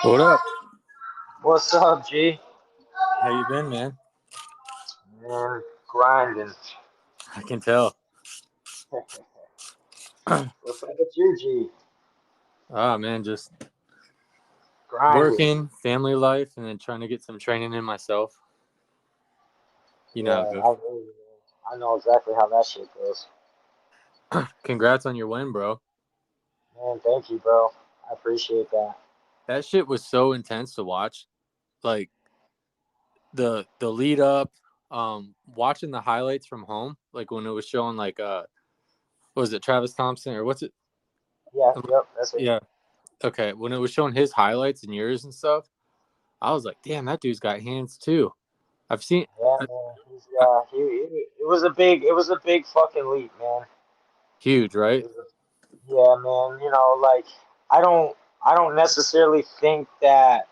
What up? What's up, G? How you been, man? Man, grinding. I can tell. What's up with you, G? Ah, man, just Grinding. working, family life, and then trying to get some training in myself. You know how it Yeah, goes. I know exactly how that shit goes. Congrats on your win, bro. Man, thank you, bro. I appreciate that. That shit was so intense to watch. Like the lead up, watching the highlights from home, like when it was showing what was it, Travis Thompson or what's it? Yeah, yep, that's it. Yeah. Okay. When it was showing his highlights and yours and stuff, I was like, damn, that dude's got hands too. I've seen Yeah, man. It was a big fucking leap, man. huge, right? Yeah, man. I don't, I don't necessarily think that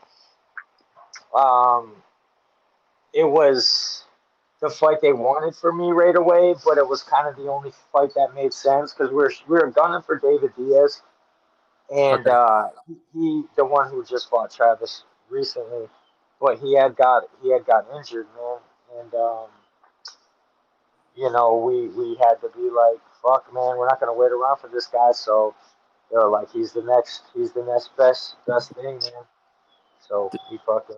um it was the fight they wanted for me right away, but it was kind of the only fight that made sense because we were gunning for David Diaz, and Okay. he the one who just fought Travis recently, but he had got injured, man, and we had to be like, fuck, man, we're not gonna wait around for this guy, so they were like, he's the next best thing, man. So he fucking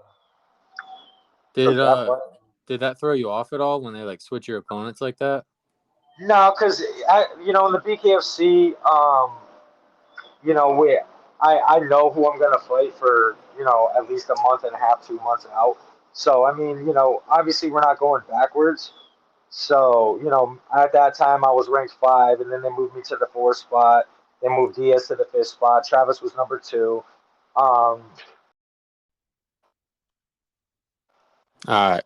Did took that uh fight. did that throw you off at all when they like switch your opponents like that? No, because in the BKFC, we I know who I'm gonna fight for, at least a month and a half, 2 months out. So I mean, obviously we're not going backwards. So, at that time I was ranked five, and then they moved me to the fourth spot. They moved Diaz to the fifth spot. Travis was number two. Um, All right.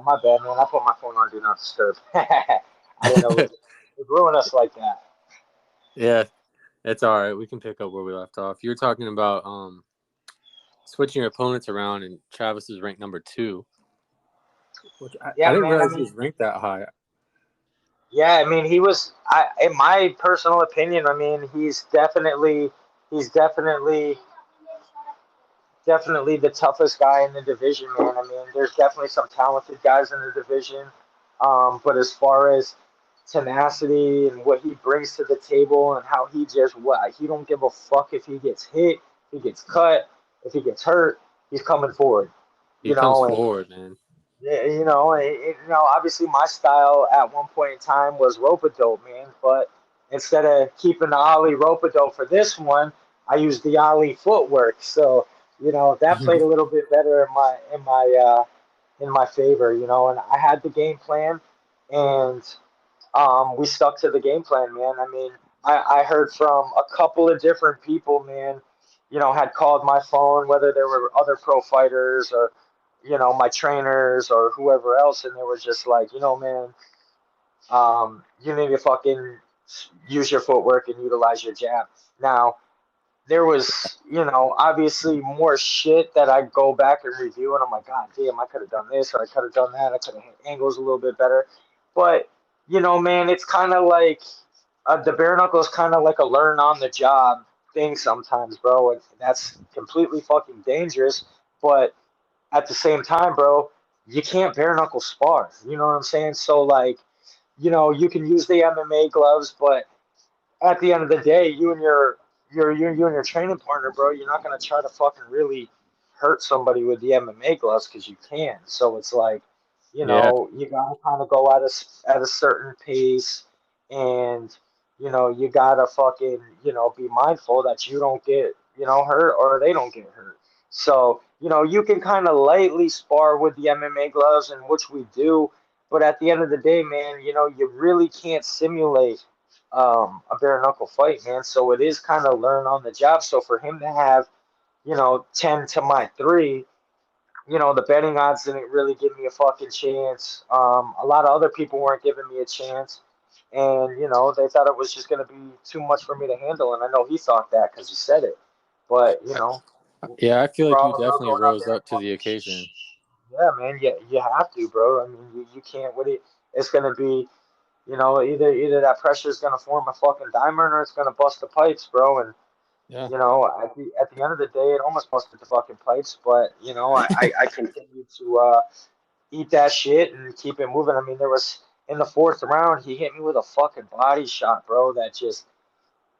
my bad, man. I put my phone on do not disturb. I didn't know it would ruin us like that. Yeah, it's all right. We can pick up where we left off. You were talking about switching your opponents around, and Travis is ranked number two, which I Yeah, didn't man. I realize he mean, was ranked that high. yeah, I mean, he was. In my personal opinion, I mean, he's definitely the toughest guy in the division, man. I mean, there's definitely some talented guys in the division, but as far as tenacity and what he brings to the table and how he don't give a fuck if he gets hit, if he gets cut, if he gets hurt, he's coming forward, He you comes know, and forward, man. yeah, obviously my style at one point in time was rope a dope, man. But instead of keeping the ollie rope a dope for this one, I used the ollie footwork. So that played a little bit better in my favor. And I had the game plan, and we stuck to the game plan, man. I mean, I heard from a couple of different people, man. Had called my phone, whether there were other pro fighters or my trainers or whoever else, and they were just like, man, you need to fucking use your footwork and utilize your jab. Now, there was, obviously more shit that I go back and review, and I'm like, God damn, I could have done this or I could have done that. I could have hit angles a little bit better. But, man, it's kind of like the bare knuckle is kind of like a learn on the job thing sometimes, bro. And that's completely fucking dangerous. But at the same time, bro, you can't bare knuckle spar. You know what I'm saying? So, like, you can use the MMA gloves, but at the end of the day, you and your training partner, bro, you're not gonna try to fucking really hurt somebody with the MMA gloves because you can. So it's like, Yeah, you gotta kind of go at a certain pace, and you gotta fucking be mindful that you don't get hurt or they don't get hurt. So you can kind of lightly spar with the MMA gloves, and which we do, but at the end of the day, man, you really can't simulate a bare knuckle fight, man. So it is kind of learn on the job. So for him to have, 10 to my three, the betting odds didn't really give me a fucking chance. A lot of other people weren't giving me a chance. And, they thought it was just going to be too much for me to handle. And I know he thought that because he said it. But, yeah. I feel we're like you all about definitely going out rose there and up to the fucking, occasion. yeah, man, you have to, bro. I mean, you can't, it's going to be, either that pressure is going to form a fucking diamond or it's going to bust the pipes, bro. And Yeah. At the end of the day, it almost busted the fucking pipes, but I continued to eat that shit and keep it moving. I mean, there was in the fourth round, he hit me with a fucking body shot, bro. That just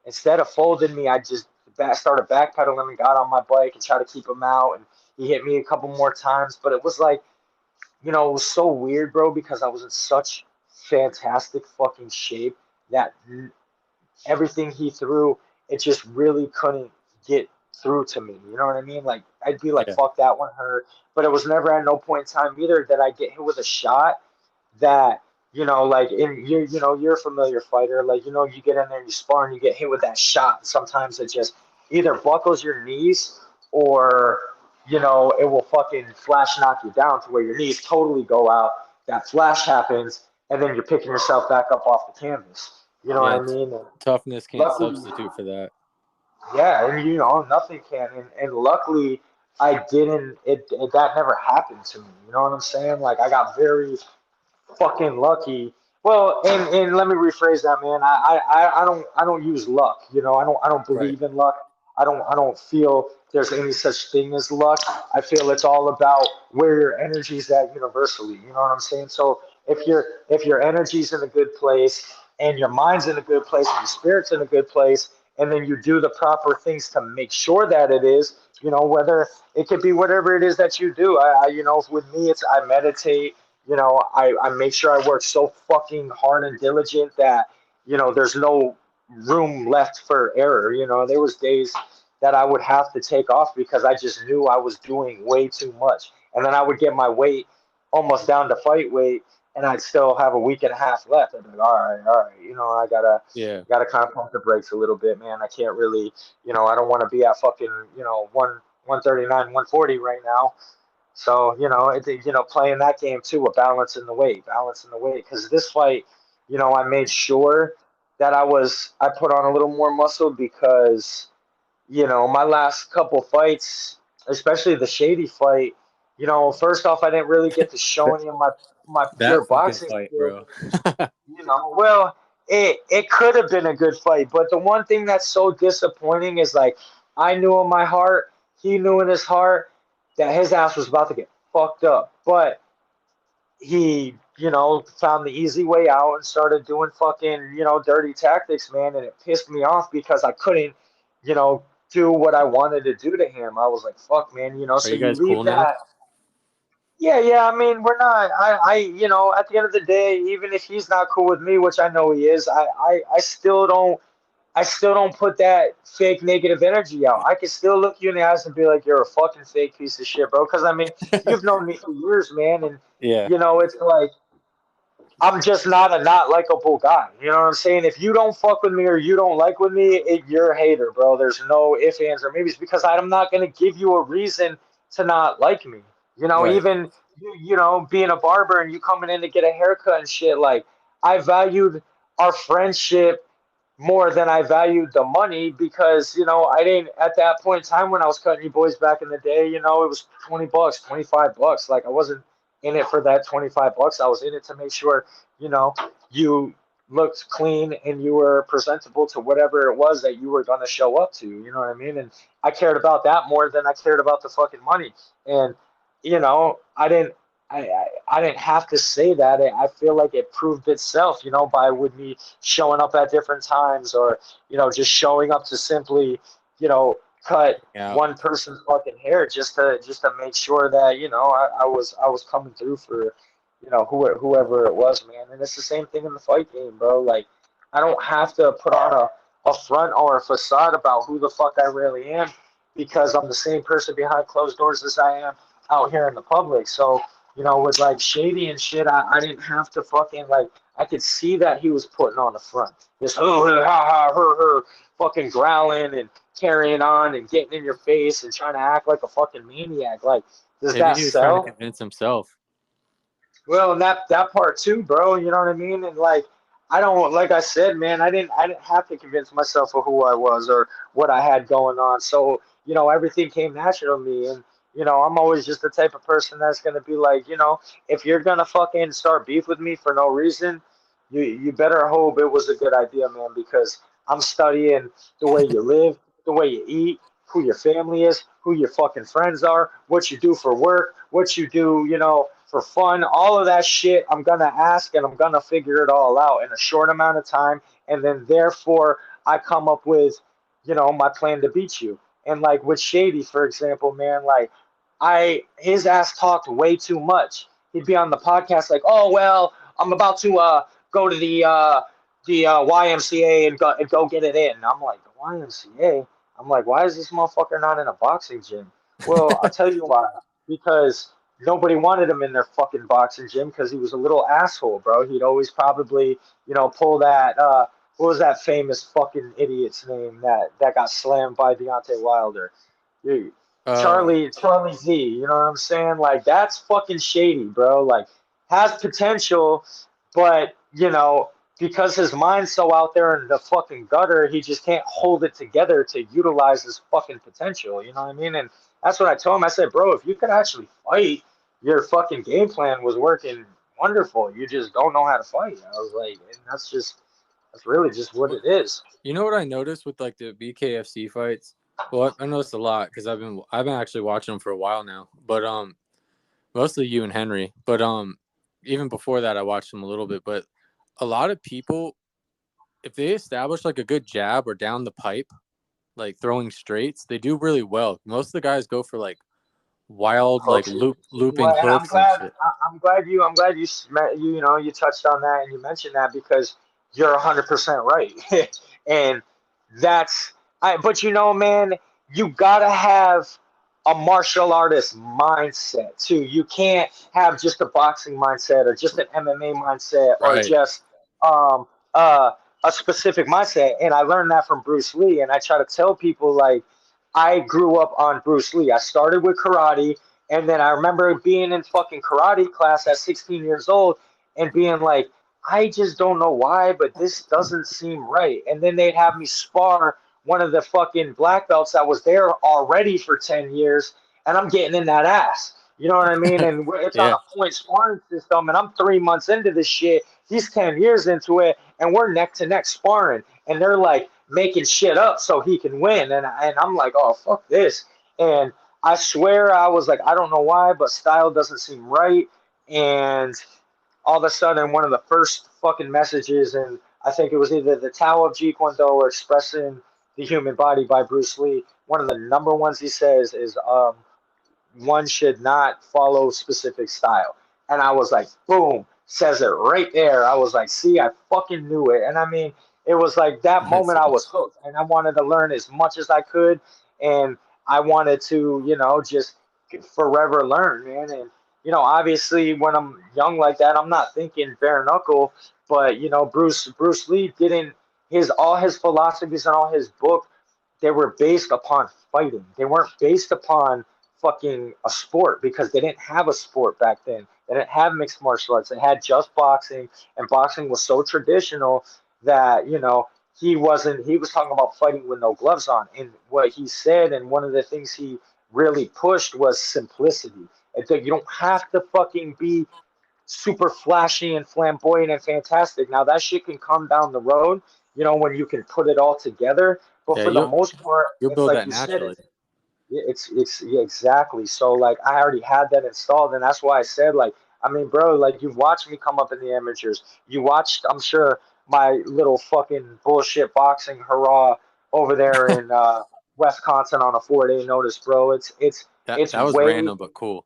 instead of folding me, I just started backpedaling and got on my bike and tried to keep him out. And he hit me a couple more times, but it was like, it was so weird, bro, because I was in such fantastic fucking shape that everything he threw, it just really couldn't get through to me. You know what I mean? Like I'd be like, Yeah. fuck, that one hurt, but it was never at no point in time either that I get hit with a shot that like in you're a familiar fighter, like you get in there and you spar and you get hit with that shot. Sometimes it just either buckles your knees or it will fucking flash knock you down to where your knees totally go out. That flash happens, and then you're picking yourself back up off the canvas. You know what Yeah. I mean? And Toughness can't luckily, substitute for that. yeah, and nothing can. And luckily, I didn't. That never happened to me. You know what I'm saying? Like I got very fucking lucky. Well, and let me rephrase that, man. I don't use luck. I don't Right. believe in luck. I don't feel there's any such thing as luck. I feel it's all about where your energy's at universally. You know what I'm saying? So if your energy's in a good place and your mind's in a good place and your spirit's in a good place, and then you do the proper things to make sure that it is, whether it could be whatever it is that you do. With me, it's I meditate. I make sure I work so fucking hard and diligent that, there's no room left for error. There was days that I would have to take off because I just knew I was doing way too much. And then I would get my weight almost down to fight weight and I'd still have a week and a half left. I'd be like, all right, I gotta Yeah. gotta kind of pump the brakes a little bit, man. I can't really, I don't want to be at fucking, 139, 140 right now. So playing that game too, a balancing the weight. Because this fight, I made sure that I put on a little more muscle because my last couple fights, especially the Shady fight, first off, I didn't really get to show any of my pure That fucking boxing fight, skills. bro. Well, it could have been a good fight, but the one thing that's so disappointing is like I knew in my heart, he knew in his heart that his ass was about to get fucked up, but he found the easy way out and started doing fucking dirty tactics, man, and it pissed me off because I couldn't you know do what I wanted to do to him. I was like, fuck, man, Are so you you guys leave cool now? that. Yeah, yeah. I mean, we're not. At the end of the day, even if he's not cool with me, which I know he is, I still don't. I still don't put that fake negative energy out. I can still look you in the eyes and be like, "You're a fucking fake piece of shit, bro." Because I mean, you've known me for years, man, and Yeah. it's like I'm just not a not likable guy. You know what I'm saying? If you don't fuck with me or you don't like with me, you're a hater, bro. There's no ifs, ands, or maybes because I'm not gonna give you a reason to not like me. Right. Even being a barber and you coming in to get a haircut and shit. Like I valued our friendship more than I valued the money because I didn't at that point in time when I was cutting you boys back in the day. It was $20, $25. Like I wasn't in it for that $25. I was in it to make sure you know you looked clean and you were presentable to whatever it was that you were gonna show up to. You know what I mean? And I cared about that more than I cared about the fucking money. And I didn't. I didn't have to say that. I feel like it proved itself, by with me showing up at different times or just showing up to simply cut Yeah. one person's fucking hair just to make sure that I was coming through for whoever it was, man. And it's the same thing in the fight game, bro. Like I don't have to put on a front or a facade about who the fuck I really am because I'm the same person behind closed doors as I am out here in the public. So with like Shady and shit, I didn't have to fucking like. I could see that he was putting on the front, just ha ha her, fucking growling and carrying on and getting in your face and trying to act like a fucking maniac. Like, does Maybe that he was trying to sell? convince himself. Well, and that part too, bro. You know what I mean? And like, I don't like I said, man. I didn't have to convince myself of who I was or what I had going on. So everything came natural to me, and I'm always just the type of person that's gonna be like, if you're gonna fucking start beef with me for no reason, you better hope it was a good idea, man, because I'm studying the way you live. the way you eat, who your family is, who your fucking friends are, what you do for work, what you do, for fun, all of that shit. I'm gonna ask and I'm gonna figure it all out in a short amount of time, and then therefore I come up with, my plan to beat you. And like with Shady, for example, man, like his ass talked way too much. He'd be on the podcast like, oh well, I'm about to go to the YMCA and go get it in. And I'm like, the YMCA? I'm like, why is this motherfucker not in a boxing gym? Well, I'll tell you why. Because nobody wanted him in their fucking boxing gym because he was a little asshole, bro. He'd always probably, pull that. What was that famous fucking idiot's name that got slammed by Deontay Wilder? You, Uh, Charlie Z. You know what I'm saying? Like that's fucking shady, bro. Like has potential, but because his mind's so out there in the fucking gutter, he just can't hold it together to utilize his fucking potential. You know what I mean? And that's what I told him. I said, bro, if you could actually fight, your fucking game plan was working wonderful. You just don't know how to fight. I was like, and that's really just what it is. you know what I noticed with like the BKFC fights? Well, I noticed a lot because I've been actually watching them for a while now. But mostly you and Henry. But even before that, I watched them a little bit. But a lot of people, if they establish like a good jab or down the pipe, like throwing straights, they do really well. Most of the guys go for like wild, like Hooks. looping Well, and hooks and shit. I'm glad you touched on that and you mentioned that because you're 100% right. And but man, you gotta have a martial artist mindset too. You can't have just a boxing mindset or just an MMA mindset or Right. just um uh a specific mindset. And I learned that from Bruce Lee. And I try to tell people like I grew up on Bruce Lee. I started with karate, and then I remember being in fucking karate class at 16 years old and being like, I just don't know why, but this doesn't seem right. And then they'd have me spar one of the fucking black belts that was there already for 10 years, and I'm getting in that ass. You know what I mean? And it's on Yeah. a point sparring system, and I'm 3 months into this shit. He's 10 years into it, and we're neck to neck sparring. And they're like making shit up so he can win. And I'm like, oh, fuck this. And I swear I was like, I don't know why, but style doesn't seem right. And all of a sudden, one of the first fucking messages, and I think it was either the Tao of Jeet Kune Do or Expressing the Human Body by Bruce Lee. One of the number ones he says is, one should not follow specific style. And I was like, boom, says it right there. I was like, see, I fucking knew it. And I mean, it was like that That's moment I was awesome. hooked and I wanted to learn as much as I could. And I wanted to, just forever learn, man. And, obviously when I'm young like that, I'm not thinking bare knuckle, but, Bruce Lee didn't, all his philosophies and all his book, they were based upon fighting. They weren't based upon fucking a sport because they didn't have a sport back then. They didn't have mixed martial arts. They had just boxing, and boxing was so traditional that he was talking about fighting with no gloves on. And what he said, and one of the things he really pushed was simplicity. And that you don't have to fucking be super flashy and flamboyant and fantastic. Now that shit can come down the road, when you can put it all together. But Yeah, for the most part, you'll it's build like that you said, naturally. it's yeah, exactly. So like I already had that installed, and that's why I said like I mean, bro, like you've watched me come up in the amateurs. You watched, I'm sure, my little fucking bullshit boxing hurrah over there in Wisconsin on a 4 day notice, bro. It's That was way random but cool.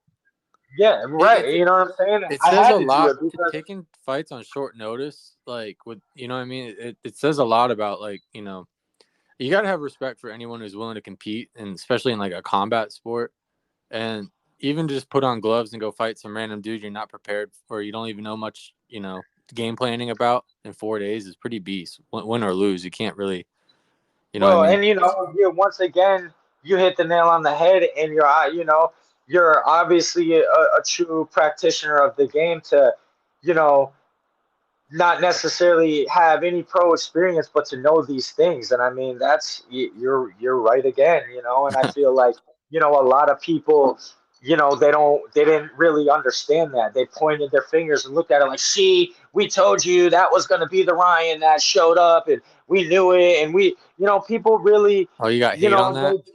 yeah, right. It You know what I'm saying? it I says had a to do lot it because taking fights on short notice, like with you know what I mean. It says a lot about like you got to have respect for anyone who's willing to compete, and especially in like a combat sport. And even just put on gloves and go fight some random dude you're not prepared for, you don't even know much, game planning about in 4 days is pretty beast. Win or lose, you can't really, you know what I well, mean? and once again, you hit the nail on the head, and you're obviously a true practitioner of the game to, you know, not necessarily have any pro experience, but to know these things. And I mean, you're right again, and I feel like a lot of people. they didn't really understand that. They pointed their fingers and looked at it like, see, we told you that was going to be the Ryan that showed up, and we knew it. And people really, Oh, you got hate on that? they,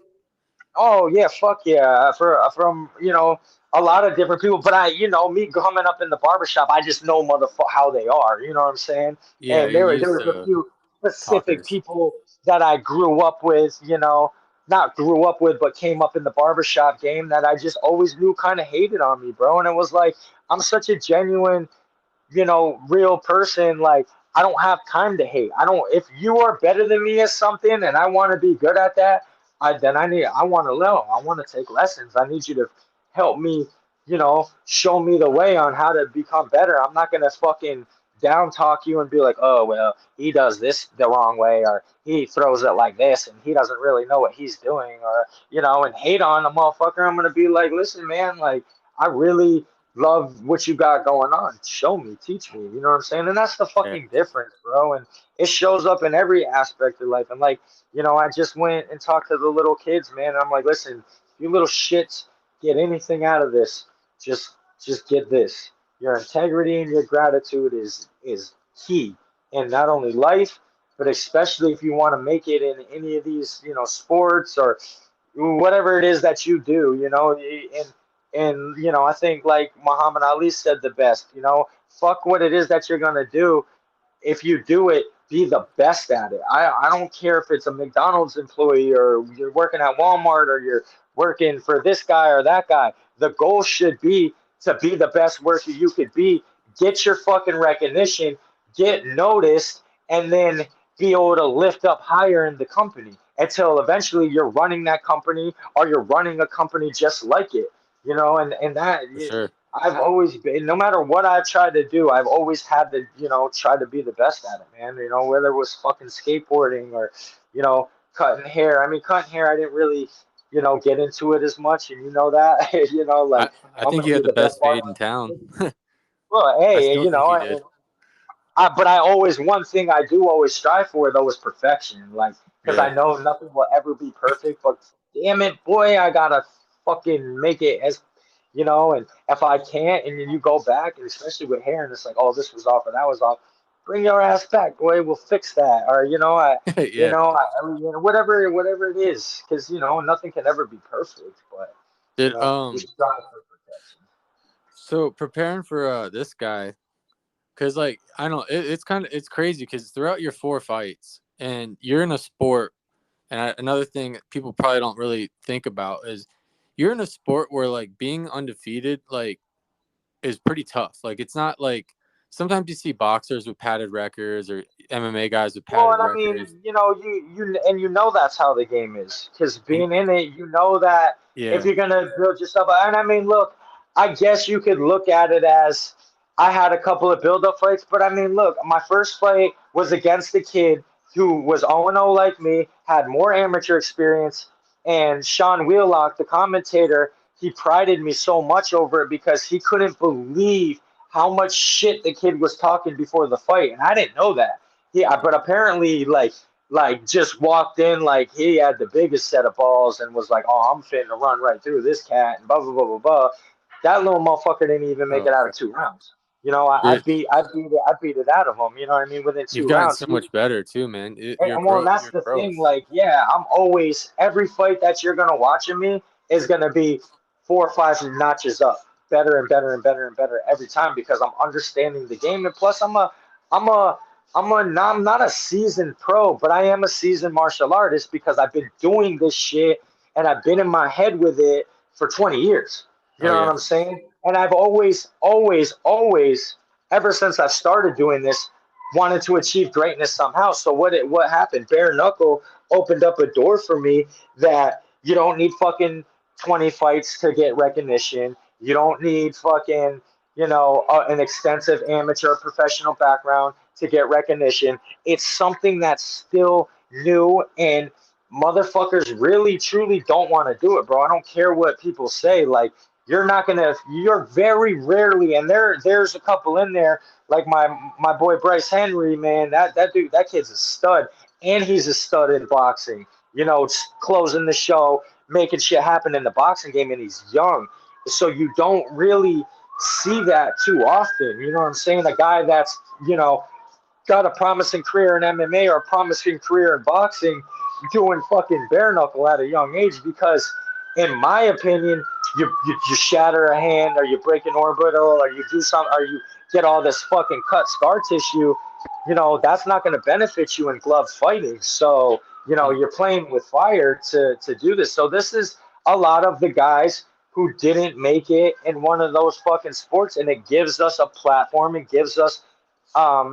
oh yeah, fuck yeah, from a lot of different people. But me coming up in the barbershop, I just know how they are. You know what I'm saying? Yeah, And you're there used was a to few specific talkers. people that I grew up with. Not grew up with, but came up in the barbershop game that I just always knew kind of hated on me, bro. And it was like I'm such a genuine real person. Like, I don't have time to hate. I don't. If you are better than me at something, and I want to be good at that, I want to know. I want to take lessons. I need you to help me. Show me the way on how to become better. I'm not gonna fucking down talk you and be like, oh well, he does this the wrong way, or he throws it like this, and he doesn't really know what he's doing, or and hate on the motherfucker. I'm gonna be like, listen, man, like I really love what you got going on. Show me, teach me. You know what I'm saying? And that's the Yeah. fucking difference, bro. And it shows up in every aspect of life. And like, I just went and talked to the little kids, man. And I'm like, listen, you little shits, get anything out of this. Just just get this. Your integrity and your gratitude is key in not only life, but especially if you want to make it in any of these, sports or whatever it is that you do, and I think like Muhammad Ali said the best, fuck what it is that you're gonna do. If you do it, be the best at it. I don't care if it's a McDonald's employee or you're working at Walmart or you're working for this guy or that guy. The goal should be to be the best worker you could be, get your fucking recognition, get noticed, and then be able to lift up higher in the company until eventually you're running that company or you're running a company just like it. And that For sure. I've always been, no matter what I've tried to do, I've always had to, try to be the best at it, man. Whether it was fucking skateboarding or, cutting hair. I mean, cutting hair, I didn't really, get into it as much, and that, like I I'm think gonna you be had the the best best fade in barber. town. Well, I hey, still think you did. but I always, one thing I do always strive for though is perfection. Like, because Yeah. I know nothing will ever be perfect, but damn it, boy, I gotta fucking make it as, and if I can't, and then you go back, and especially with hair, and it's like, oh, this was off or that was off, bring your ass back, boy, we'll fix that. Or, Yeah. whatever it is, because, nothing can ever be perfect, but, Did we strive for perfection. so preparing for this guy, because like I don't know, it's kind of it's crazy because throughout your four fights and you're in a sport, and another thing people probably don't really think about is you're in a sport where like being undefeated like is pretty tough. Like it's not like sometimes you see boxers with padded records or MMA guys with Well, padded and I mean, records. that's how the game is. Because And being in it, you know that if yeah, you're gonna build yourself, and I mean, look, I guess you could look at it as I had a couple of build-up fights, but I mean, look, my first fight was against a kid who was 0-0 like me, had more amateur experience, and Sean Wheelock, the commentator, he prided me so much over it because he couldn't believe how much shit the kid was talking before the fight, and I didn't know that. But apparently, like just walked in like he had the biggest set of balls and was like, "Oh, I'm fitting to run right through this cat," and blah blah blah blah blah. That little motherfucker didn't even make it oh, out okay. of 2 rounds. I beat it out of him. You know what I mean? Within You've two gotten rounds, so much better too, man. Your and well, growth, that's your the thing. growth. Like, yeah, I'm always every fight that you're gonna watch of me is gonna be 4 or 5 notches up, better and better and better and better every time because I'm understanding the game, and plus I'm a, I'm not a seasoned pro, but I am a seasoned martial artist because I've been doing this shit and I've been in my head with it for 20 years. You Oh know what yeah, I'm saying? And I've always, ever since I started doing this, wanted to achieve greatness somehow. So what happened? Bare knuckle opened up a door for me that you don't need fucking 20 fights to get recognition. You don't need fucking an extensive amateur professional background to get recognition. It's something that's still new and motherfuckers really truly don't want to do it, bro. I don't care what people say. Like you're very rarely, and there's a couple in there like my boy Bryce Henry, man, that dude, that kid's a stud, and he's a stud in boxing. Closing the show, making shit happen in the boxing game, and he's young. So you don't really see that too often. You know what I'm saying? A guy that's, you know, got a promising career in MMA or a promising career in boxing doing fucking bare knuckle at a young age because, in my opinion, you shatter a hand or you break an orbital or you do something or you get all this fucking cut scar tissue, you know, that's not going to benefit you in glove fighting. So, you know, you're playing with fire to do this. So this is a lot of the guys who didn't make it in one of those fucking sports, and it gives us a platform. It gives us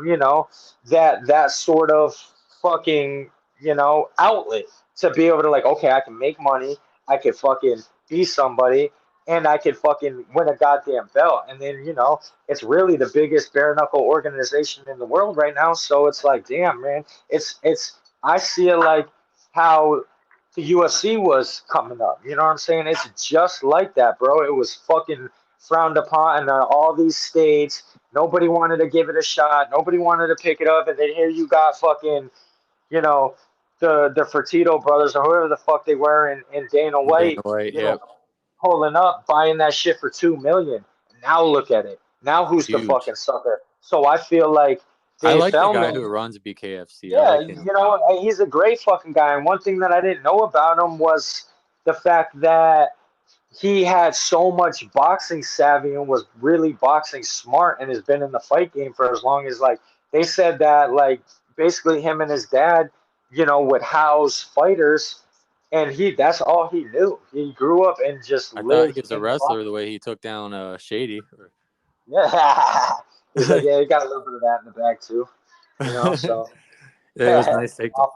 you know, that sort of fucking, you know, outlet to be able to like, okay, I can make money, I could fucking be somebody, and I could fucking win a goddamn belt. And then, you know, it's really the biggest bare knuckle organization in the world right now. So it's like, damn, man, it's I see it like how the UFC was coming up. You know what I'm saying? It's just like that, bro. It was fucking frowned upon in all these states. Nobody wanted to give it a shot. Nobody wanted to pick it up. And then here you got fucking, you know, the Fertito brothers or whoever the fuck they were in Dana Dana White, White, you know, yep, pulling up, buying that shit for 2 million. Now look at it. Now who's the huge. fucking sucker? So I feel like I Dave like the guy who Feldman, runs BKFC. I yeah, like him. you know, he's a great fucking guy. And one thing that I didn't know about him was the fact that he had so much boxing savvy and was really boxing smart and has been in the fight game for as long as like they said that like basically him and his dad, you know, would house fighters and he that's all he knew. He grew up and just I thought he lived was a in the wrestler the boxing. way he took down Shady. Yeah. He's like, yeah, he got a little bit of that in the bag too, you know, so It was nice takedown. off,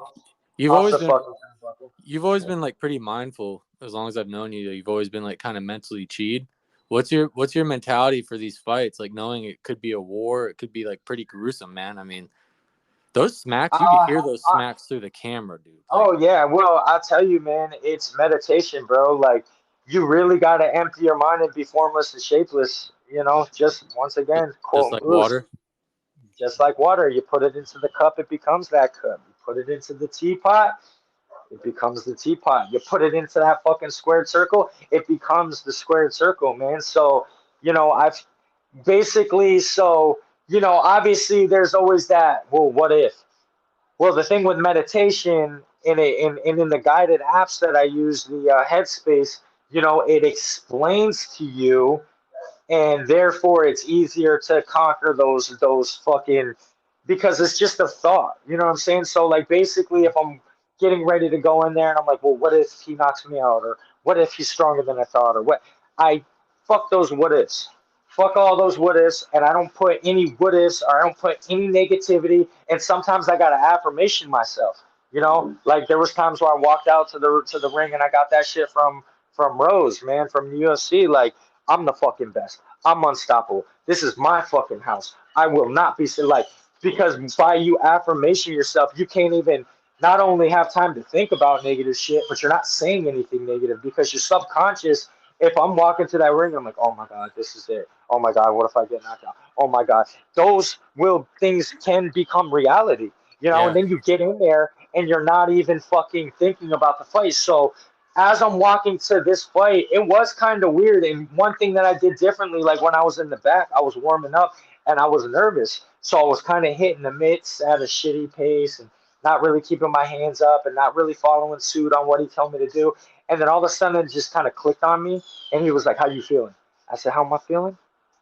You've off always the been fucking turnbuckle. Yeah. like pretty mindful as long as I've known you. You've always been like kind of mentally cheated. What's your mentality for these fights? Like knowing it could be a war, it could be like pretty gruesome, man. I mean, those smacks, you could Uh, hear those I, smacks through the camera, dude. Like Oh yeah, well I'll tell you, man, it's meditation, bro. Like you really gotta empty your mind and be formless and shapeless. You know, just once again, just quoting like Bruce, water. just like water. You put it into the cup, it becomes that cup. You put it into the teapot, it becomes the teapot. You put it into that fucking squared circle, it becomes the squared circle, man. So, you know, I've basically so, you know, obviously there's always that, well, what if? Well, the thing with meditation in the guided apps that I use, the Headspace, you know, it explains to you, and therefore it's easier to conquer those fucking because it's just a thought. You know what I'm saying? So like basically, if I'm getting ready to go in there and I'm like, well, what if he knocks me out, or what if he's stronger than I thought, or what? I fuck those what ifs. Fuck all those what ifs, and I don't put any what ifs or I don't put any negativity. And sometimes I got to affirmation myself. You know, like there was times where I walked out to the ring and I got that shit from Rose, man, from the UFC. Like I'm the fucking best. I'm unstoppable. This is my fucking house. I will not be like because by you affirmation yourself, you can't even not only have time to think about negative shit, but you're not saying anything negative because your subconscious. If I'm walking to that ring, I'm like, oh my god, this is it. Oh my god, what if I get knocked out? Oh my god, those will things can become reality, you know. And Yeah. then you get in there and you're not even fucking thinking about the fight. So as I'm walking to this fight, it was kind of weird. And one thing that I did differently, like when I was in the back, I was warming up and I was nervous. So I was kind of hitting the mitts at a shitty pace and not really keeping my hands up and not really following suit on what he told me to do. And then all of a sudden it just kind of clicked on me. And he was like, how you feeling? I said, how am I feeling?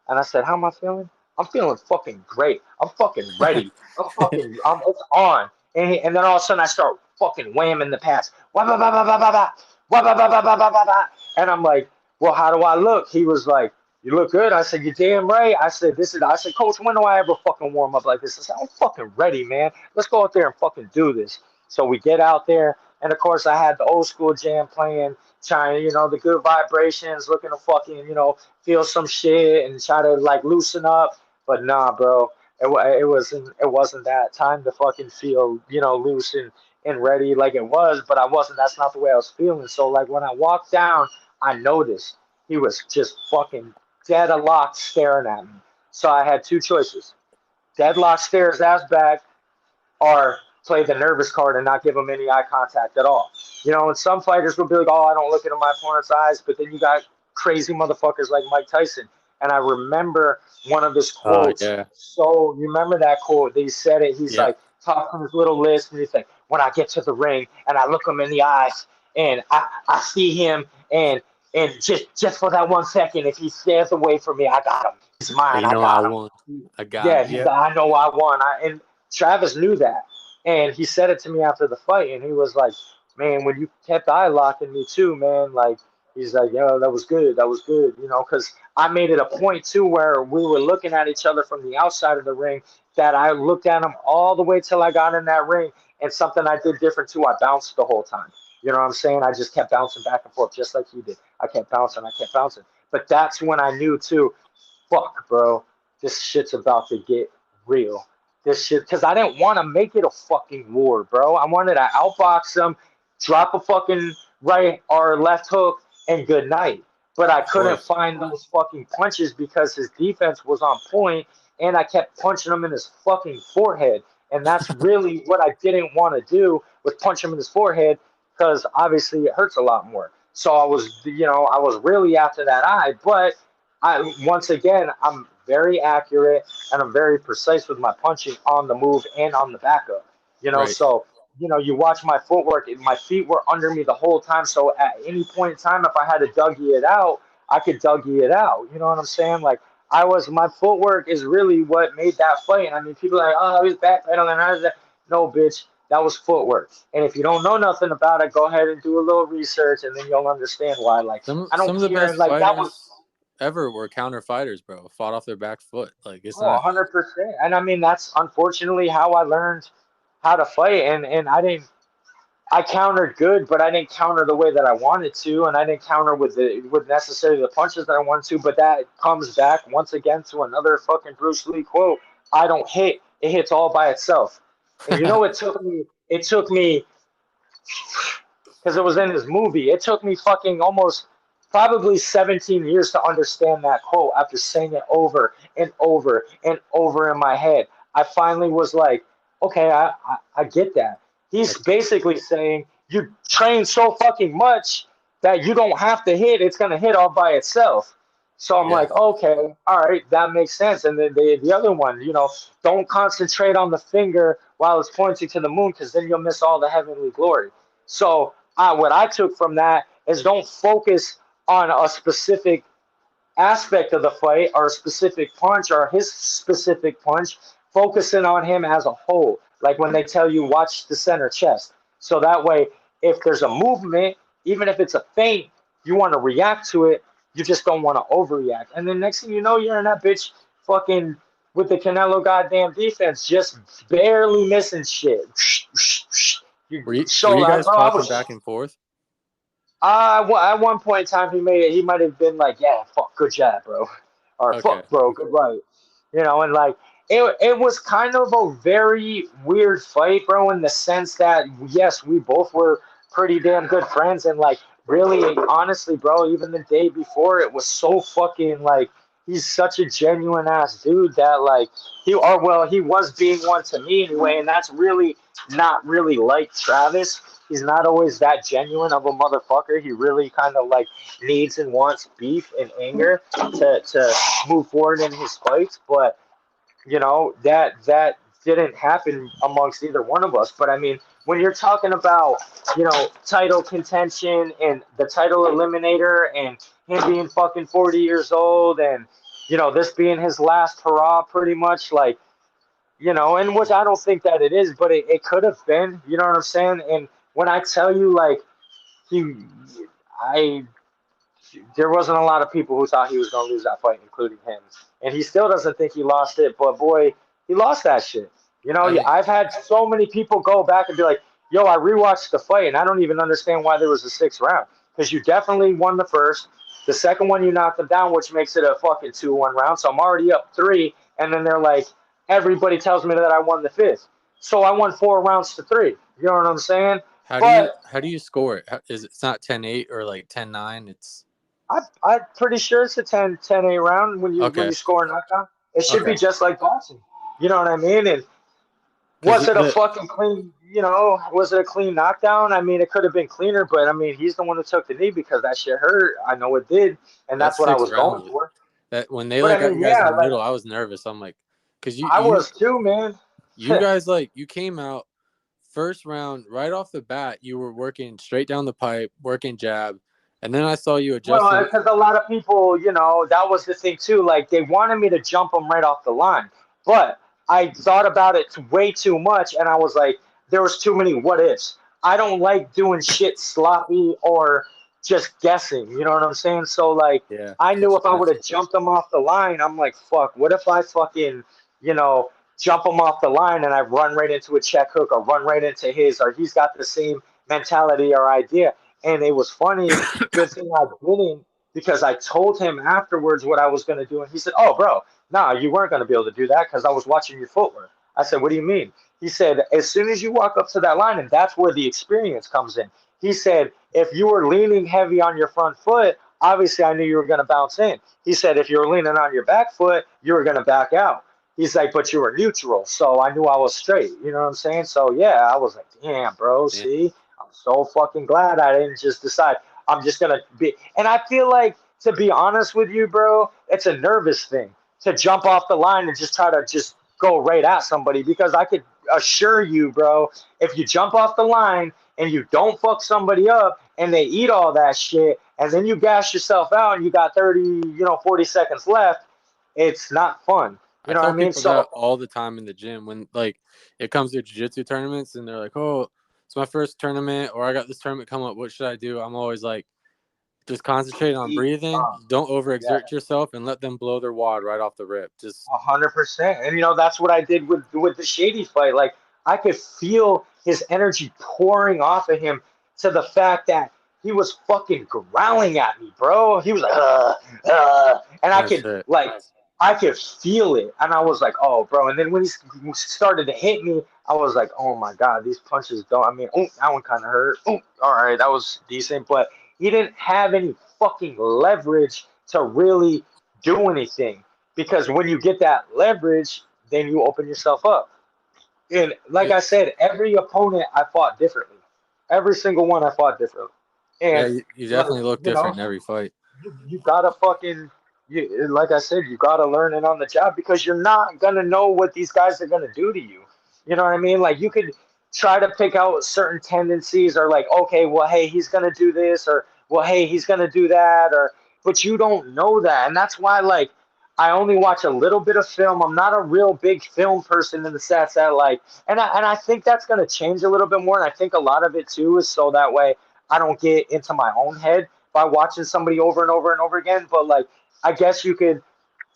And I said, how am I feeling? I'm feeling fucking great. I'm fucking ready. It's on. And then all of a sudden I start fucking whamming the pass. Wah, bah, bah, bah, bah, bah, bah. Wah, bah, bah, bah, bah, bah, bah, bah. And I'm like, well, how do I look? He was like, you look good. I said, you're damn right. I said, coach, when do I ever fucking warm up like this? I said, I'm fucking ready, man. Let's go out there and fucking do this. So we get out there. And of course, I had the old school jam playing, trying, you know, the good vibrations, looking to fucking, you know, feel some shit and try to like loosen up. But nah, bro, it wasn't that time to fucking feel, you know, loose and ready like it was. But I wasn't. That's not the way I was feeling. So like when I walked down, I noticed he was just fucking dead locked staring at me. So I had two choices: deadlock stares ass back, or play the nervous card and not give them any eye contact at all. You know, and some fighters will be like, "Oh, I don't look into my opponent's eyes," but then you got crazy motherfuckers like Mike Tyson. And I remember one of his quotes. Yeah. So you remember that quote? He said it. He's Yeah. like talking his little list, and he's like, "When I get to the ring and I look him in the eyes, and I see him, and just for that 1 second, if he stares away from me, I got him. He's mine. You I know, I got won. him. I got Yeah, him. Yep. I know I won." And Travis knew that, and he said it to me after the fight, and he was like, "Man, when you kept eye locking me too, man, like." He's like, yo, that was good. That was good. Because I made it a point too where we were looking at each other from the outside of the ring, that I looked at him all the way till I got in that ring. And something I did different too, I bounced the whole time. You know what I'm saying? I just kept bouncing back and forth just like you did. I kept bouncing. I kept bouncing. But that's when I knew too, fuck, bro, this shit's about to get real. This shit, because I didn't want to make it a fucking war, bro. I wanted to outbox him, drop a fucking right or left hook, and good night. But I Of couldn't course. find those fucking punches because his defense was on point, and I kept punching him in his fucking forehead. And that's really what I didn't want to do, was punch him in his forehead, because obviously it hurts a lot more. So I was really after that eye, but once again, I'm very accurate and I'm very precise with my punching on the move and on the backup. Right. So you watch my footwork. My feet were under me the whole time. So at any point in time, if I had to Dougie it out, I could Dougie it out. You know what I'm saying? Like my footwork is really what made that fight. And I mean, people are like, oh, he's backpedaling and all that. No, bitch, that was footwork. And if you don't know nothing about it, go ahead and do a little research, and then you'll understand why. Like Some I don't some of the care. best Like that was. fighters ever were counter fighters, bro. Fought off their back foot. Like it's Oh, not 100%. And I mean, that's unfortunately how I learned how to fight. And I countered good, but I didn't counter the way that I wanted to. And I didn't counter with necessarily the punches that I wanted to. But that comes back once again to another fucking Bruce Lee quote. I don't hit. It hits all by itself. And it took me because it was in his movie. It took me fucking almost probably 17 years to understand that quote after saying it over and over and over in my head. I finally was like, okay, I get that. He's like basically saying you train so fucking much that you don't have to hit, it's going to hit all by itself. So I'm yeah. like, okay, all right, that makes sense. And then the other one, don't concentrate on the finger while it's pointing to the moon, because then you'll miss all the heavenly glory. So what I took from that is don't focus on a specific aspect of the fight or a specific punch or his specific punch, focusing on him as a whole. Like when they tell you watch the center chest. So that way, if there's a movement, even if it's a feint, you want to react to it. You just don't want to overreact. And then next thing you know, you're in that bitch fucking with the Canelo goddamn defense, just barely missing shit. You Were you shoulder. guys Bro, I talking was back and forth? at one point in time, he might have been like, "Yeah, fuck, good job, bro," or Okay. "Fuck, bro, good right," and like it was kind of a very weird fight, bro, in the sense that yes, we both were pretty damn good friends, and like really, honestly, bro, even the day before, it was so fucking like he's such a genuine ass dude that like he was being one to me anyway, and that's really not really like Travis. He's not always that genuine of a motherfucker. He really kind of like needs and wants beef and anger to move forward in his fights. But that didn't happen amongst either one of us. But I mean, when you're talking about title contention and the title eliminator and him being fucking 40 years old and this being his last hurrah, pretty much like and which I don't think that it is, but it could have been. You know what I'm saying? And when I tell you, like he, I, there wasn't a lot of people who thought he was going to lose that fight, including him. And he still doesn't think he lost it, but boy, he lost that shit. I think I've had so many people go back and be like, "Yo, I rewatched the fight, and I don't even understand why there was a sixth round, because you definitely won the first. The second one, you knocked him down, which makes it a fucking 2-1 round. So I'm already up 3, and then they're like, everybody tells me that I won the fifth. So I won 4 rounds to 3. You know what I'm saying? But how do you score it? It's not 10-8 or like 10-9? It's I'm pretty sure it's a 10-8 round when you okay. score a knockout. It should be Okay. just like boxing. You know what I mean? And because Was it a fucking clean, was it a clean knockdown? I mean, it could have been cleaner, but I mean, he's the one who took the knee because that shit hurt. I know it did, and that that's what I sixth was going round, for. that when they But like I got mean, you guys in yeah, the like middle, I was nervous. I'm like, because you I you was too, man. you guys like you came out first round right off the bat. You were working straight down the pipe, working jab, and then I saw you Well, adjusting. because a lot of people, that was the thing too. Like they wanted me to jump them right off the line, but I thought about it way too much, and I was like, there was too many what ifs. I don't like doing shit sloppy or just guessing. You know what I'm saying? So like, Yeah, I knew makes if I would sense. have jumped them off the line, I'm like, fuck. What if I fucking, you know, jump him off the line and I run right into a check hook or run right into his, or he's got the same mentality or idea. And it was funny. Good thing I didn't because I told him afterwards what I was going to do. And he said, "Oh, bro, nah, you weren't going to be able to do that because I was watching your footwork." I said, "What do you mean?" He said, "As soon as you walk up to that line, and that's where the experience comes in." He said, "If you were leaning heavy on your front foot, obviously I knew you were going to bounce in." He said, "If you were leaning on your back foot, you were going to back out." He's like, "But you were neutral, so I knew I was straight." You know what I'm saying? So yeah, I was like, "Damn, bro, Yeah, see, I'm so fucking glad I didn't just decide I'm just gonna be." And I feel like, to be honest with you, bro, it's a nervous thing to jump off the line and just try to just go right at somebody because I could assure you, bro, if you jump off the line and you don't fuck somebody up and they eat all that shit and then you gas yourself out and you got 30, 40 seconds left, it's not fun. You I know what tell I mean? people So that all the time in the gym when like it comes to jiu-jitsu tournaments and they're like, "Oh, it's my first tournament or I got this tournament coming up. What should I do?" I'm always like, just concentrate on eat, breathing. Don't yeah. overexert yourself and let them blow their wad right off the rip. Just 100%. And that's what I did with the Shady fight. Like I could feel his energy pouring off of him to the fact that he was fucking growling at me, bro. He was like, and no shit. I could feel it, and I was like, oh, bro. And then when he started to hit me, I was like, oh my god, these punches don't. I mean, oh, that one kind of hurt. Oh, all right, that was decent, but he didn't have any fucking leverage to really do anything because when you get that leverage, then you open yourself up. And like Yeah, I said, every opponent I fought differently. Every single one I fought differently. yeah, And you like, definitely look different in every fight. you gotta fucking like I said, you gotta learn it on the job because you're not gonna know what these guys are gonna do to you. You know what I mean? Like you could try to pick out certain tendencies or like, okay, well, hey, he's gonna do this, or well, hey, he's gonna do that, or but you don't know that. And that's why like I only watch a little bit of film. I'm not a real big film person in the sense that like and I think that's gonna change a little bit more. And I think a lot of it too is so that way I don't get into my own head by watching somebody over and over and over again. But like, I guess you could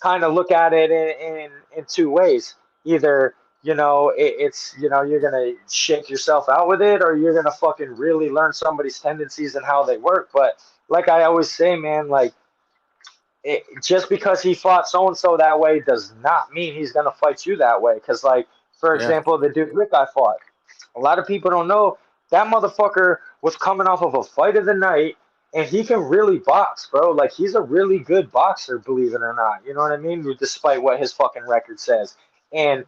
kind of look at it in two ways. Either it's you're gonna shake yourself out with it, or you're gonna fucking really learn somebody's tendencies and how they work. But like I always say, man, like just because he fought so and so that way does not mean he's gonna fight you that way. Because like for Yeah, example, the dude Rick I fought, a lot of people don't know that motherfucker was coming off of a fight of the night, and he can really box, bro. Like he's a really good boxer, believe it or not. You know what I mean? Despite what his fucking record says. And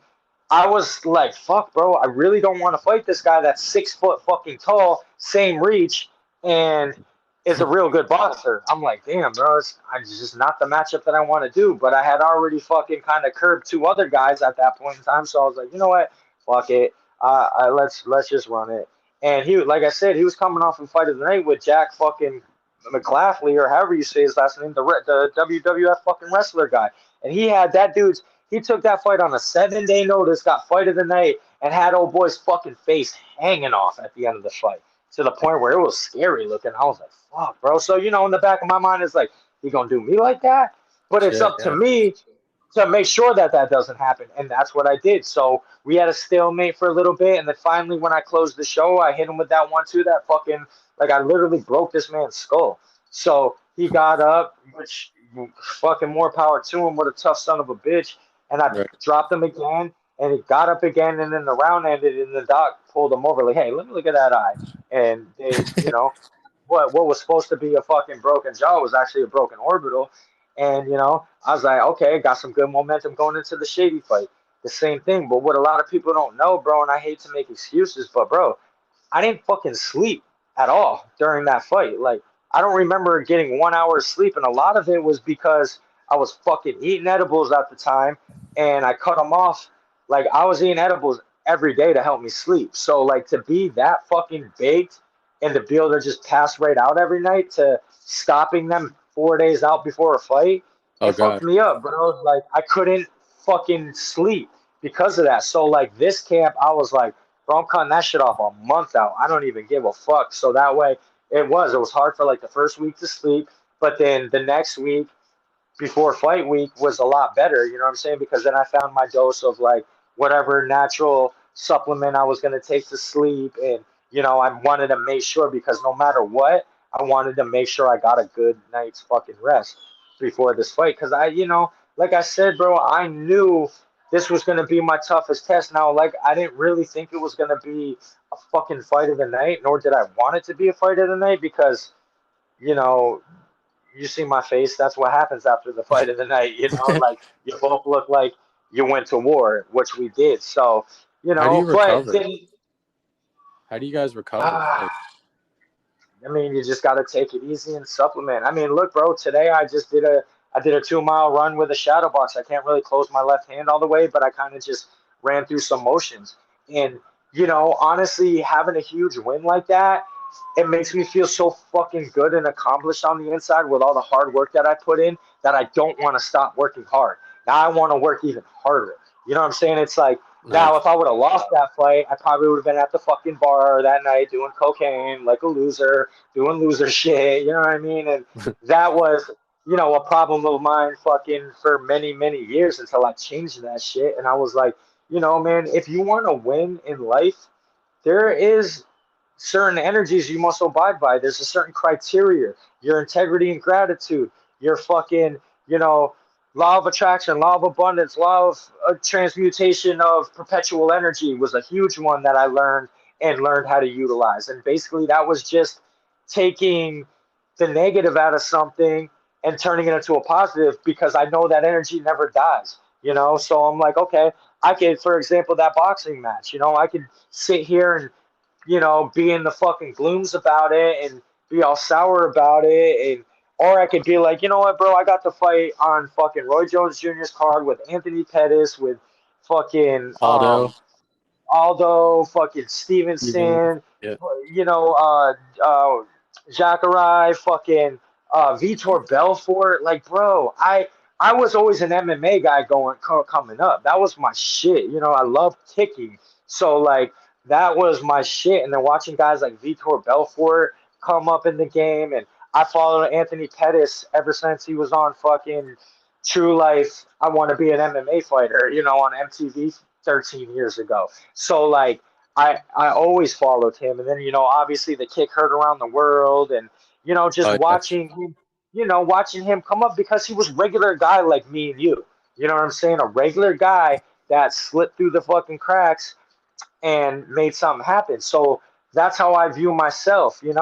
I was like, fuck, bro, I really don't want to fight this guy that's 6 foot fucking tall, same reach, and is a real good boxer. I'm like, damn, bro, it's just not the matchup that I want to do. But I had already fucking kind of curbed 2 other guys at that point in time, so I was like, you know what, fuck it, let's just run it. And he, like I said, he was coming off a fight of the night with Jack fucking McLaughlin, or however you say his last name, the WWF fucking wrestler guy, and he had that dude's. He took that fight on a 7-day notice, got fight of the night, and had old boy's fucking face hanging off at the end of the fight to the point where it was scary looking. I was like, fuck, bro. So, in the back of my mind is like, he gonna do me like that? But it's shit. up to Yeah, me to make sure that that doesn't happen. And that's what I did. So we had a stalemate for a little bit. And then finally, when I closed the show, I hit him with that 1-2 that fucking, like, I literally broke this man's skull. So he got up, which fucking more power to him. What a tough son of a bitch. And I right. dropped him again. And he got up again. And then the round ended. And the doc pulled him over, like, hey, let me look at that eye. And they, what was supposed to be a fucking broken jaw was actually a broken orbital. And I was like, okay, got some good momentum going into the Shady fight. the same thing. But what a lot of people don't know, bro, and I hate to make excuses, but bro, I didn't fucking sleep at all during that fight. Like, I don't remember getting 1 hour of sleep, and a lot of it was because I was fucking eating edibles at the time, and I cut them off. Like, I was eating edibles every day to help me sleep. So, like, to be that fucking baked and to be able to just pass right out every night to stopping them 4 days out before a fight, Oh it fucked God. me up, bro. Like, I couldn't fucking sleep because of that. So, like, this camp, I was like, bro, I'm cutting that shit off a month out. I don't even give a fuck. So that way, it was hard for like the first week to sleep, but then the next week before fight week was a lot better. You know what I'm saying? Because then I found my dose of like whatever natural supplement I was gonna take to sleep, and I wanted to make sure because no matter what, I wanted to make sure I got a good night's fucking rest before this fight. Because like I said, bro, I knew this was gonna be my toughest test. Now, like I didn't really think it was gonna be a fucking fight of the night, nor did I want it to be a fight of the night because you know you see my face. That's what happens after the fight of the night. Like you both look like you went to war, which we did. So, How do you but recover? then, How do you guys recover? uh, Like, I mean, you just got to take it easy and supplement. I mean, look, bro, today I did a 2 mile run with a shadow box. I can't really close my left hand all the way, but I kind of just ran through some motions. And, honestly, having a huge win like that, it makes me feel so fucking good and accomplished on the inside with all the hard work that I put in that I don't want to stop working hard. Now I want to work even harder. You know what I'm saying? It's like now nice. if I would have lost that fight, I probably would have been at the fucking bar that night doing cocaine like a loser, doing loser shit. You know what I mean? And that was, a problem of mine fucking for many, many years until I changed that shit. And I was like, man, if you want to win in life, there is certain energies you must abide by. There's a certain criteria, your integrity and gratitude, your fucking, you know, law of attraction, law of abundance, law of transmutation of perpetual energy was a huge one that I learned and learned how to utilize. And basically, that was just taking the negative out of something and turning it into a positive because I know that energy never dies. So I'm like, okay, I could, for example, that boxing match. I could sit here and be in the fucking glooms about it and be all sour about it, and or I could be like, you know what, bro, I got to fight on fucking Roy Jones Jr.'s card with Anthony Pettis, with fucking Aldo, Aldo, fucking Steven. Stevenson, Yeah. you know, Jacare, fucking Vitor Belfort. Like, bro, I was always an MMA guy coming up. That was my shit. I love kicking. So like that was my shit. And then watching guys like Vitor Belfort come up in the game, and I followed Anthony Pettis ever since he was on fucking True Life. I want to be an MMA fighter. On MTV 13 years ago. So like I always followed him, and then obviously the kick heard around the world, and just Oh yeah. watching him come up because he was a regular guy like me and you. You know what I'm saying? A regular guy that slipped through the fucking cracks and made something happen. So that's how I view myself, and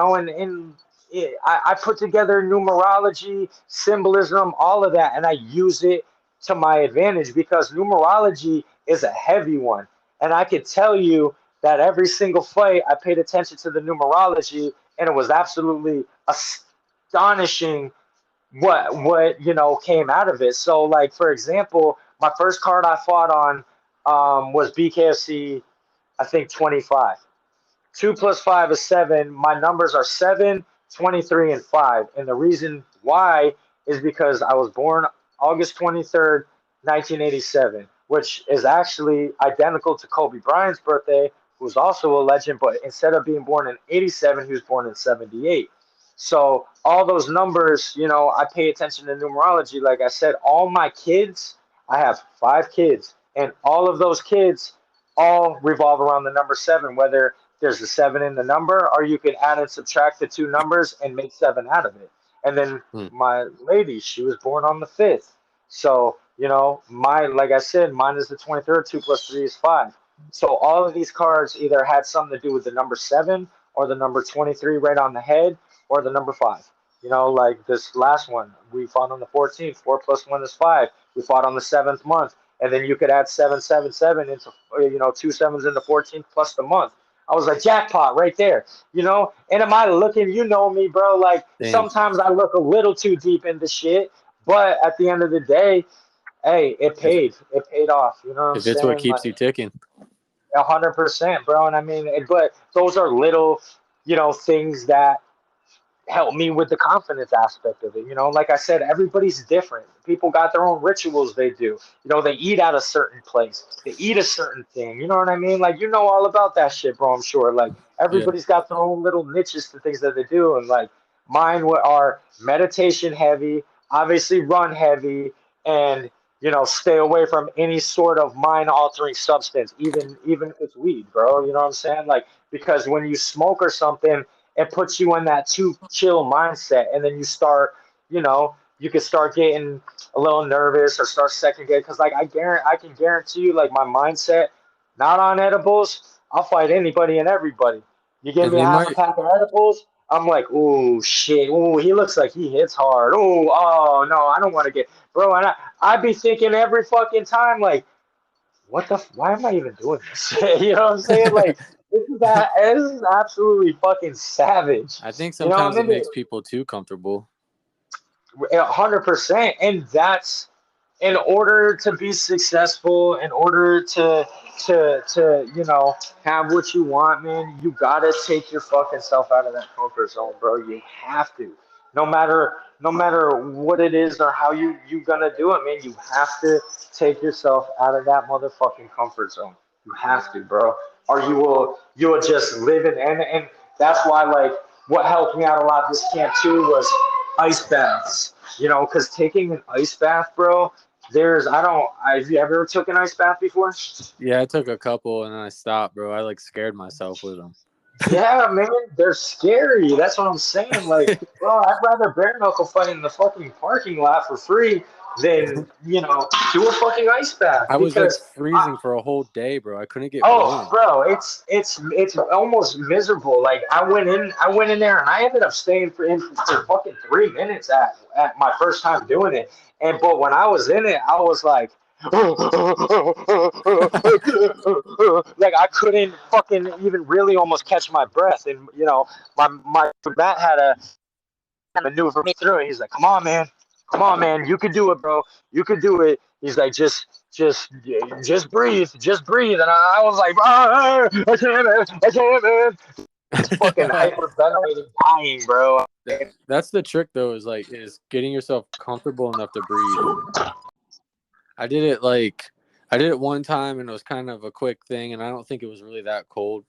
I put together numerology, symbolism, all of that, and I use it to my advantage because numerology is a heavy one. And I could tell you that every single fight I paid attention to the numerology, and it was absolutely astonishing what came out of it. So like for example, my first card I fought on was BKFC, I think 25. 2 plus 5 is 7. My numbers are 7, 23, and 5. And the reason why is because I was born August 23rd, 1987, which is actually identical to Kobe Bryant's birthday, who's also a legend, but instead of being born in 87, he was born in 78. So all those numbers, I pay attention to numerology. Like I said, all my kids, I have 5 kids, and all of those kids all revolve around the number 7, whether there's a 7 in the number, or you can add and subtract the two numbers and make 7 out of it. And then Hmm. my lady, she was born on the 5th. So, like I said, mine is the 23rd. 2 plus 3 is 5. So all of these cards either had something to do with the number 7 or the number 23 right on the head or the number 5. Like this last one, we fought on the 14th. 4 plus 1 is 5. We fought on the 7th month. and then you could add 777 into 2 sevens into 14 plus the month. I was like, jackpot right there, And am I looking? You know me, bro. Like Damn. sometimes I look a little too deep into shit, but at the end of the day, hey, it If paid. It paid off. You know what I'm if it's what saying? keeps Like you ticking. 100%, bro. And I mean, but those are little, things that help me with the confidence aspect of it. Like I said, everybody's different. People got their own rituals they do. They eat at a certain place. They eat a certain thing. You know what I mean? Like all about that shit, bro. I'm sure. Like Yeah. everybody's got their own little niches to things that they do, and like mine are meditation heavy, obviously run heavy, and stay away from any sort of mind altering substance, even if it's weed, bro. You know what I'm saying? Like because when you smoke or something, it puts you in that too chill mindset, and then you start, you can start getting a little nervous or start second guessing. Because like I can guarantee you, like my mindset, not on edibles, I'll fight anybody and everybody. You give And me they half a might pack of edibles, I'm like, ooh, shit, ooh, he looks like he hits hard. Ooh, oh no, I don't want to get, bro. And I'd be thinking every fucking time, like, why am I even doing this? You know what I'm saying? Like, this is absolutely fucking savage. I think And sometimes it then makes people too comfortable. 100%, and that's in order to be successful, in order to have what you want, man. You gotta take your fucking self out of that comfort zone, bro. You have to, no matter what it is or how you gonna do it, man. You have to take yourself out of that motherfucking comfort zone. You have to, bro, or you will just live in, and that's why, like, what helped me out a lot this camp too was ice baths. Because taking an ice bath, bro, have you ever took an ice bath before? Yeah, I took a couple and then I stopped, bro. I like scared myself with them. Yeah, man, they're scary. That's what I'm saying. Like, bro, I'd rather bare knuckle fight in the fucking parking lot for free than, do a fucking ice bath I was like because freezing for a whole day, bro. I couldn't get oh, warm. bro, it's almost miserable. Like I went in there and I ended up staying for fucking 3 minutes at my first time doing it. And but when I was in it, I was like, like I couldn't fucking even really almost catch my breath. And my Matt had a maneuver me through it. He's like, come on, man, you can do it, bro. You can do it. He's like, just just breathe. And I was like, I can't, man. Fucking hyperventilating, dying, bro. That's the trick though, is getting yourself comfortable enough to breathe. I did it one time and it was kind of a quick thing, and I don't think it was really that cold.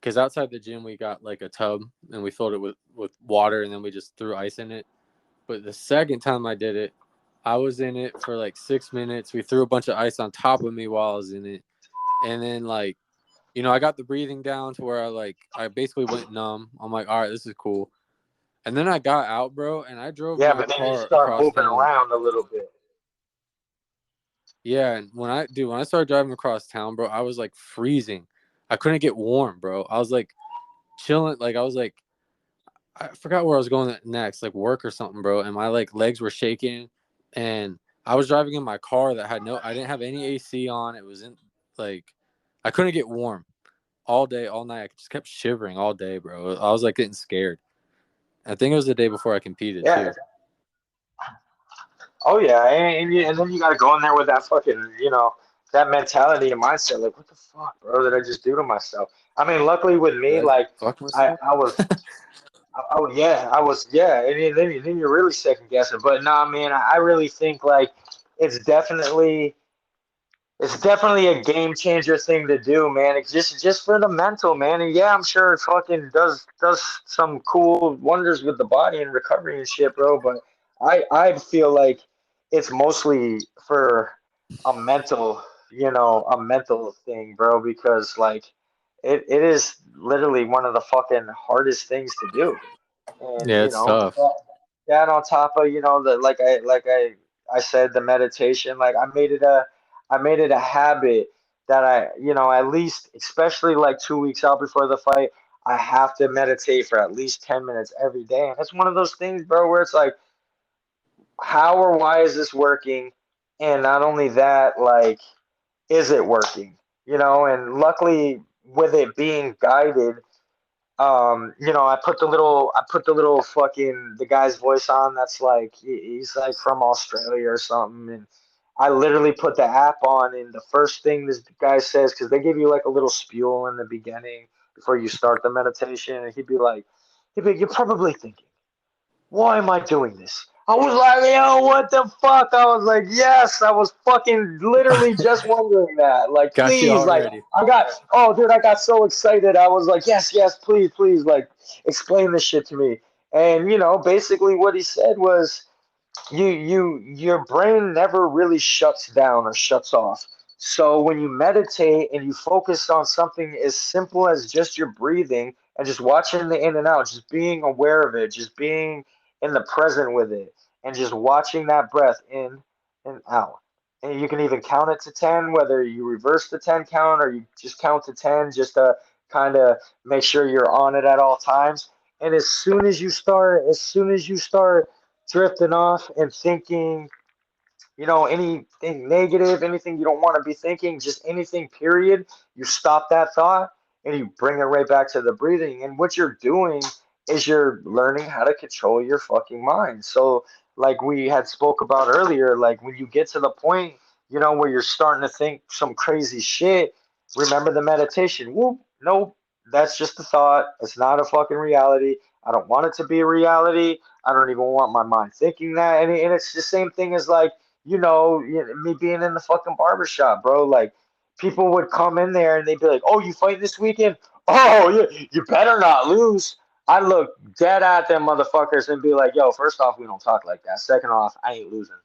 Because outside the gym we got like a tub and we filled it with water and then we just threw ice in it. But the second time I did it, I was in it for like 6 minutes. We threw a bunch of ice on top of me while I was in it. And then like, I got the breathing down to where I basically went numb. I'm like, all right, this is cool. And then I got out, bro, and I drove Yeah, my but then you car start across moving town. around a little bit. Yeah, and when I started driving across town, bro, I was like freezing. I couldn't get warm, bro. I was like chilling, like I was like I forgot where I was going next, like work or something, bro. And my like legs were shaking, and I was driving in my car that I didn't have any AC on. It was in like, I couldn't get warm all day, all night. I just kept shivering all day, bro. I was like getting scared. I think it was the day before I competed Yeah. too. Oh yeah, and then you got to go in there with that fucking that mentality and mindset. Like, what the fuck, bro? Did I just do to myself? I mean, luckily with Did me, I like fuck I myself? I was oh yeah, and then you're really second guessing. But nah, man, I really think like it's definitely it's definitely a game changer thing to do, man. It's just for the mental, man. And yeah, I'm sure it fucking does some cool wonders with the body and recovery and shit, bro. But I feel like it's mostly for a mental thing, bro, because like it is literally one of the fucking hardest things to do. And Yeah, it's tough. that on top of the like I said, the meditation, like I made it a habit that I at least, especially like 2 weeks out before the fight, I have to meditate for at least 10 minutes every day. And it's one of those things, bro, where it's like, how or why is this working? And not only that, like, is it working? You know, and luckily with it being guided, I put the little fucking the guy's voice on. That's like he's like from Australia or something, and I literally put the app on, and the first thing this guy says, because they give you like a little spiel in the beginning before you start the meditation, and he'd be, you're probably thinking, why am I doing this? I was like, yo, what the fuck? I was like, yes, I was fucking literally just wondering that. Like, Got you please, like, already. oh, dude, I got so excited. I was like, yes, yes, please, please, like, explain this shit to me. And, basically what he said was, your brain never really shuts down or shuts off. So when you meditate and you focus on something as simple as just your breathing and just watching the in and out, just being aware of it, just being in the present with it, and just watching that breath in and out. And you can even count it to 10, whether you reverse the 10 count or you just count to 10 just to kind of make sure you're on it at all times. And as soon as you start drifting off and thinking, anything negative, anything you don't want to be thinking, just anything, period, you stop that thought and you bring it right back to the breathing. And what you're doing is you're learning how to control your fucking mind. So, like we had spoke about earlier, like when you get to the point, where you're starting to think some crazy shit, remember the meditation. Whoop, nope, that's just a thought. It's not a fucking reality. I don't want it to be a reality. I don't even want my mind thinking that. And it's the same thing as like, me being in the fucking barbershop, bro. Like, people would come in there and they'd be like, "Oh, you fight this weekend? Oh, you better not lose." I look dead at them motherfuckers and be like, "Yo, first off, we don't talk like that. Second off, I ain't losing."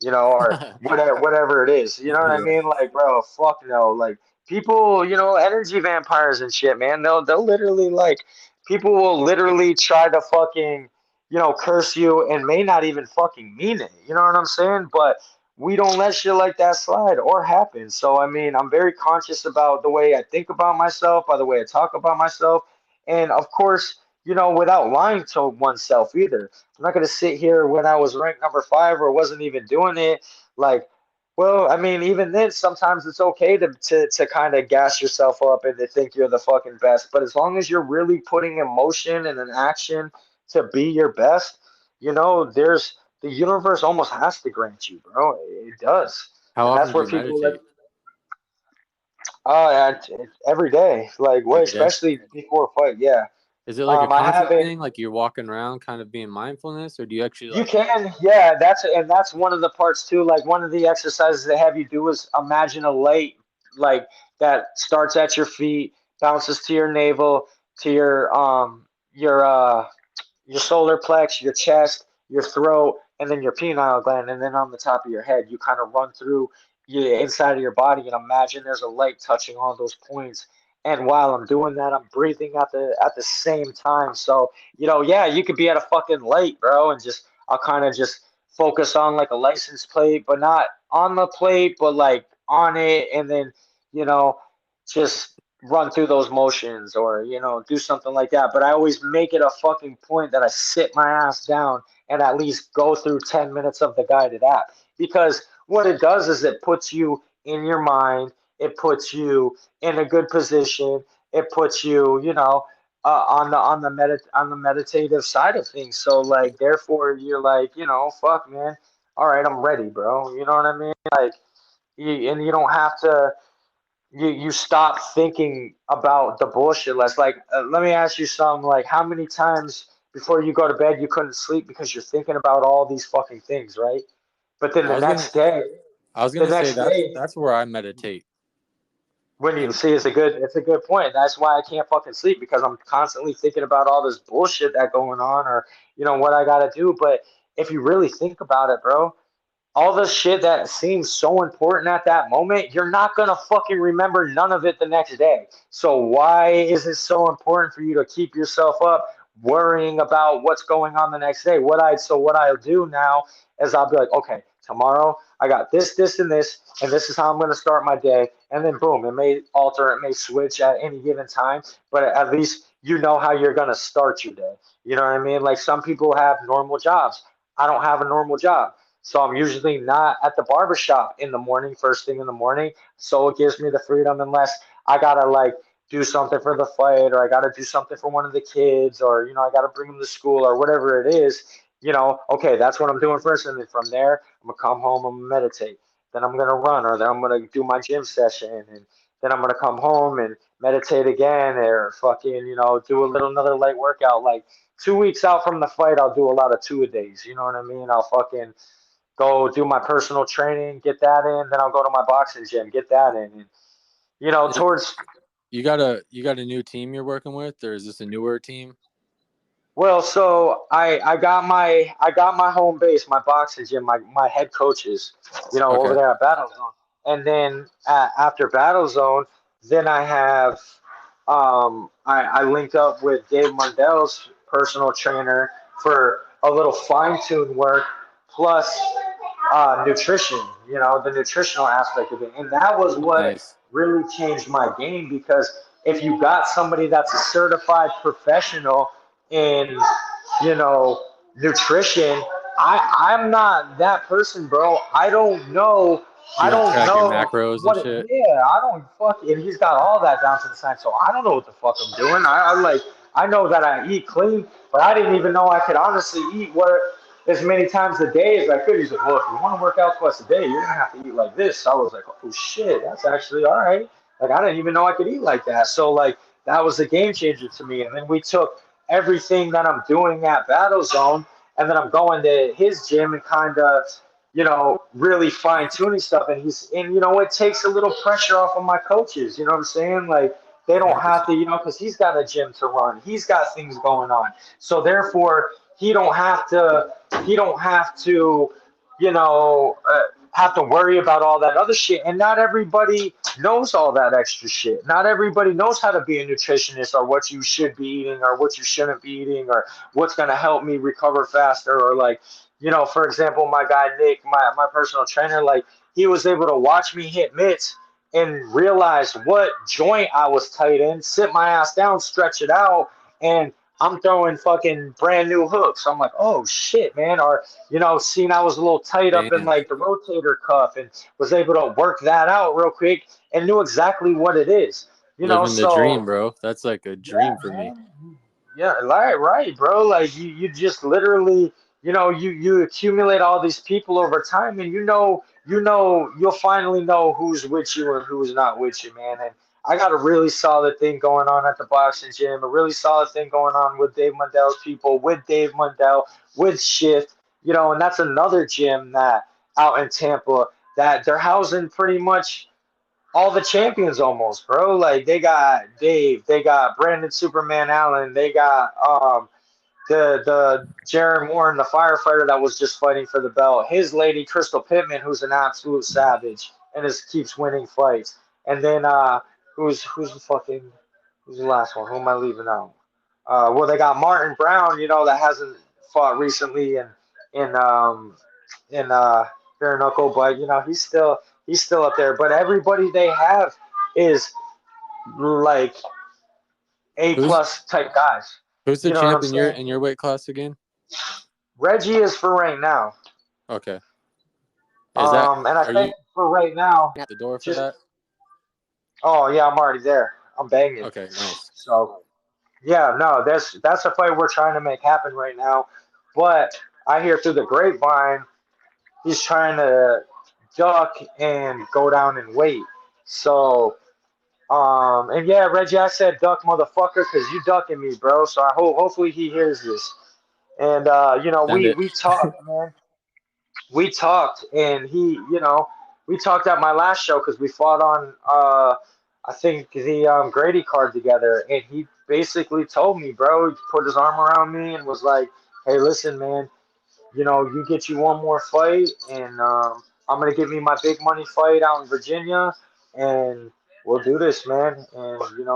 Or whatever it is. You know what I Right. mean? Like, bro, fuck no. Like, people, energy vampires and shit, man. They'll literally, like, people will literally try to fucking, curse you and may not even fucking mean it. You know what I'm saying? But we don't let shit like that slide or happen. So, I mean, I'm very conscious about the way I think about myself, by the way I talk about myself. And of course, without lying to oneself either. I'm not going to sit here when I was ranked number 5 or wasn't even doing it. Like, well, I mean, even then, sometimes it's okay to kind of gas yourself up and to think you're the fucking best. But as long as you're really putting emotion and an action to be your best, the universe almost has to grant you, bro. It does. How And often that's do where you people like, meditate? every day, like, what, Every day. especially before a fight, yeah. Is it like a I conscious haven't. thing, like you're walking around kind of being mindfulness, or do you actually You like can, yeah. That's one of the parts too. Like, one of the exercises they have you do is imagine a light, like, that starts at your feet, bounces to your navel, to your solar plex, your chest, your throat, and then your pineal gland, and then on the top of your head, you kind of run through your inside of your body and imagine there's a light touching all those points. And while I'm doing that, I'm breathing at the same time. So, yeah, you could be at a fucking light, bro, and just I'll kind of just focus on like a license plate, but not on the plate, but like on it, and then you know just run through those motions, or do something like that. But I always make it a fucking point that I sit my ass down and at least go through 10 minutes of the guided app, because what it does is it puts you in your mind, it puts you in a good position, it puts you, on the meditative side of things. So, like, therefore you're like, fuck, man, all right, I'm ready, bro. You know what I mean? Like, and you don't have to, you stop thinking about the bullshit less. Like, let me ask you something. Like, how many times before you go to bed you couldn't sleep because you're thinking about all these fucking things, right? But then I the was gonna next day, I was the gonna say next day, that's where I meditate. when you And see, it's a good point. That's why I can't fucking sleep, because I'm constantly thinking about all this bullshit that going on, or what I gotta do. But if you really think about it, bro, all the shit that seems so important at that moment, you're not gonna fucking remember none of it the next day. So why is it so important for you to keep yourself up worrying about what's going on the next day? What I'll do now is I'll be like, okay, tomorrow I got this, this, and this is how I'm gonna start my day. And then boom, it may alter, it may switch at any given time, but at least you know how you're gonna start your day. You know what I mean? Like, some people have normal jobs. I don't have a normal job. So I'm usually not at the barbershop in the morning, first thing in the morning. So it gives me the freedom unless I gotta like do something for the fight or I gotta do something for one of the kids or I gotta bring them to school or whatever it is. Okay, that's what I'm doing first, and then from there I'm gonna come home, I'm gonna meditate. Then I'm gonna run, or then I'm gonna do my gym session, and then I'm gonna come home and meditate again, or fucking do a little another light workout. Like 2 weeks out from the fight, I'll do a lot of two a days. You know what I mean? I'll fucking go do my personal training, get that in. Then I'll go to my boxing gym, get that in. And towards You got a new team you're working with, or is this a newer team? well, so I got my home base, my boxing gym, my head coaches, over Okay, there at Battle Zone, and then after Battle Zone, then I have I linked up with Dave Mundell's personal trainer for a little fine tune work plus nutrition, the nutritional aspect of it. And that was what nice. really changed my game because if you got somebody that's a certified professional in, you know, nutrition, I'm not that person, bro. I don't know. I You don't don't track your know macros and what. shit. Yeah, I don't fuck. And he's got all that down to the science, so I don't know what the fuck I'm doing. I like. I know that I eat clean, but I didn't even know I could honestly eat what as many times a day as I could. He's like, well, if you want to work out twice a day, you're gonna have to eat like this. So I was like, oh shit, that's actually all right. Like I didn't even know I could eat like that. So like that was a game changer to me. And then we took everything that I'm doing at Battle Zone, and then I'm going to his gym and kind of, really fine tuning stuff. And it takes a little pressure off of my coaches. You know what I'm saying? Like they don't have 100%. to, because he's got a gym to run. He's got things going on. So therefore, he don't have to. He don't have to, have to worry about all that other shit. And not everybody knows all that extra shit. Not everybody knows how to be a nutritionist or what you should be eating or what you shouldn't be eating or what's going to help me recover faster or like, for example, my guy Nick, my personal trainer, like he was able to watch me hit mitts and realize what joint I was tight in, sit my ass down, stretch it out, and I'm throwing fucking brand new hooks. I'm like, oh shit, man. Or, seeing I was a little tight up in Damn, like the rotator cuff and was able to work that out real quick and knew exactly what it is. living the So dream, bro. That's like a yeah, dream for me. man. Yeah, right, bro. Like you just literally, you accumulate all these people over time, and you'll finally know who's with you and who's not with you, man. And I got a really solid thing going on at the boxing gym, a really solid thing going on with Dave Mundell's people, with Dave Mundell, with Shift, and that's another gym that out in Tampa that they're housing pretty much all the champions almost, bro. Like they got Dave, they got Brandon Superman Allen, they got the Jaron Warren, the firefighter that was just fighting for the belt. His lady Crystal Pittman, who's an absolute savage and just keeps winning fights. And then who's the last one? Who am I leaving out? Well, they got Martin Brown, that hasn't fought recently in bare knuckle, but he's still up there. But everybody they have is like A Who's plus type guys. who's the You know what I'm champ in your saying? weight class again? Reggie is for right now. Okay. Is that And I are think you for right now, at the door for just that? oh yeah, I'm already there. I'm banging. Okay, nice. So yeah, no, that's a fight we're trying to make happen right now. But I hear through the grapevine he's trying to duck and go down in weight. So and yeah, Reggie, I said duck motherfucker because you ducking me, bro. So I hope hopefully he hears this. And Send it. we talked, man. We talked, and we talked at my last show because we fought on I think the Grady card together, and he basically told me, bro, he put his arm around me and was like, "Hey, listen, man, you get you one more fight, and I'm gonna give me my big money fight out in Virginia, and we'll do this, man. And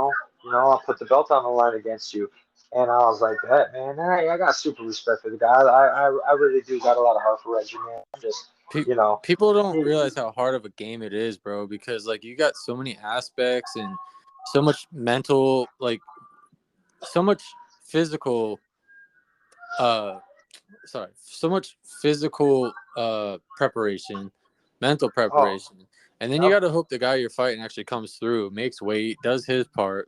I'll put the belt on the line against you." And I was like, "That man, I got super respect for the guy. I really do got a lot of heart for Reggie, man. I'm just, Pe- you know, People don't he, realize how hard of a game it is, bro, because like you got so many aspects and so much mental, like so much physical physical preparation, mental Oh, preparation, and then you yep. got to hope the guy you're fighting actually comes through, makes weight, does his part,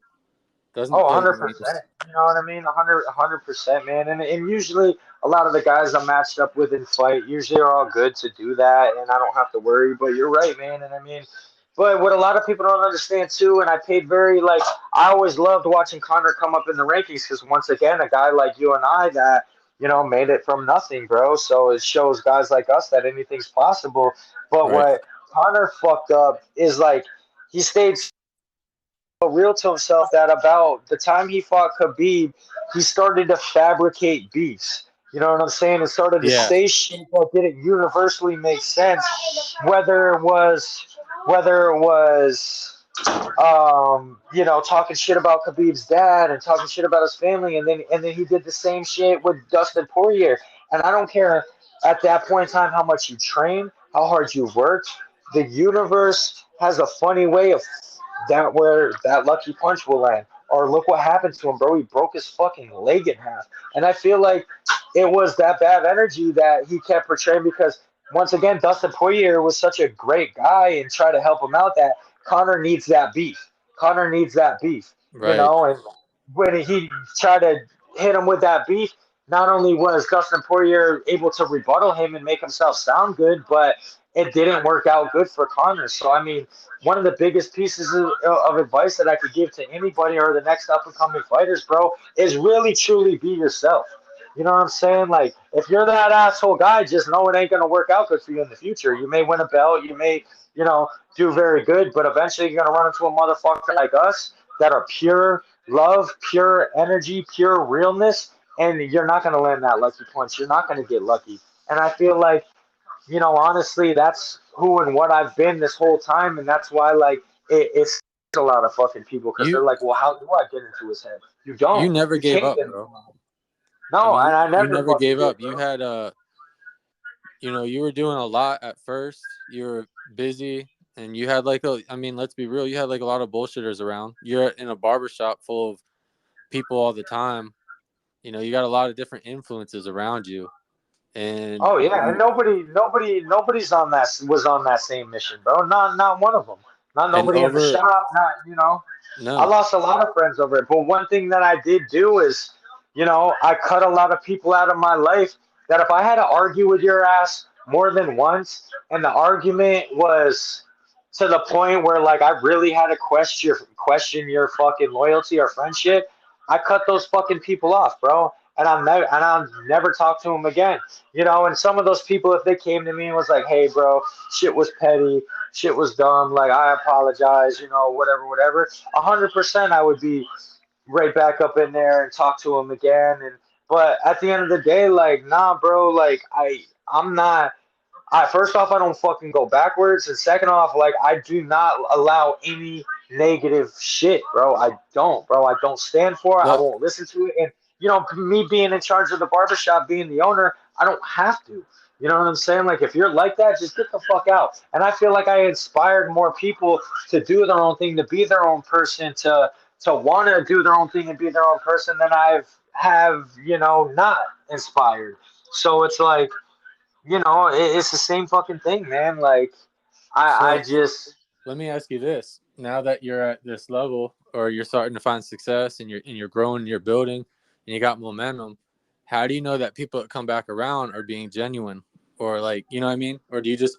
doesn't Oh, put you 100%. You know what I mean? 100%, man. And usually a lot of the guys I'm matched up with in fight usually are all good to do that, and I don't have to worry. But you're right, man. And I mean, but what a lot of people don't understand too, and I paid very like I always loved watching Connor come up in the rankings because once again, a guy like you and I that made it from nothing, bro. So it shows guys like us that anything's possible. But right. what Connor fucked up is like he stayed real to himself that about the time he fought Khabib, he started to fabricate beefs. You know what I'm saying? And started to Yeah, say shit that didn't universally make sense, whether it was whether it was talking shit about Khabib's dad and talking shit about his family, and then he did the same shit with Dustin Poirier. And I don't care at that point in time how much you train, how hard you work. The universe has a funny way of that where that lucky punch will land. Or look what happened to him, bro. He broke his fucking leg in half. And I feel like it was that bad energy that he kept portraying because once again, Dustin Poirier was such a great guy and tried to help him out that Connor needs that beef. Connor needs that beef, right. and when he tried to hit him with that beef, not only was Dustin Poirier able to rebuttal him and make himself sound good, but it didn't work out good for Connor. So, I mean, one of the biggest pieces of advice that I could give to anybody or the next up and coming fighters, bro, is really truly be yourself. You know what I'm saying? Like, if you're that asshole guy, just know it ain't gonna work out good for you in the future. You may win a belt, you may, do very good, but eventually you're gonna run into a motherfucker like us that are pure love, pure energy, pure realness, and you're not gonna land that lucky punch. You're not gonna get lucky. And I feel like, honestly, that's who and what I've been this whole time, and that's why, like, it's a lot of fucking people because You they're like, well, how do I get into his head? You you don't. never You gave can't up, get into bro. his head. I No, mean, and I you never never fucking gave did, up. You bro. had you were doing a lot at first. You were busy, and you had I mean, let's be real. You had like a lot of bullshitters around. You're in a barbershop full of people all the time. You got a lot of different influences around you, and Oh yeah, and nobody's on that was on that same mission, bro. Not one of them. Not and nobody in the over shop. Not I no, lost a lot of friends over it. But one thing that I did do is, I cut a lot of people out of my life. That if I had to argue with your ass more than once, and the argument was to the point where like I really had to question your fucking loyalty or friendship, I cut those fucking people off, bro. And I'll never talk to them again. And some of those people, if they came to me and was like, "Hey, bro, shit was petty, shit was dumb. Like I apologize, whatever, whatever." 100%, I would be right back up in there and talk to them again. And but at the end of the day, like, nah, bro. Like I'm not. First off, I don't fucking go backwards, and second off, like I do not allow any negative shit, bro. I don't, bro. I don't stand for it. I look, won't listen to it. And me being in charge of the barbershop, being the owner, I don't have to. You know what I'm saying? Like if you're like that, just get the fuck out. And I feel like I inspired more people to do their own thing, to be their own person, to want to do their own thing and be their own person than not inspired. So it's like it's the same fucking thing, man. Like, I so just, let me ask you this: now that you're at this level, or you're starting to find success, and you're growing, you're building, and you got momentum, how do you know that people that come back around are being genuine, or like, you know what I mean? Or do you just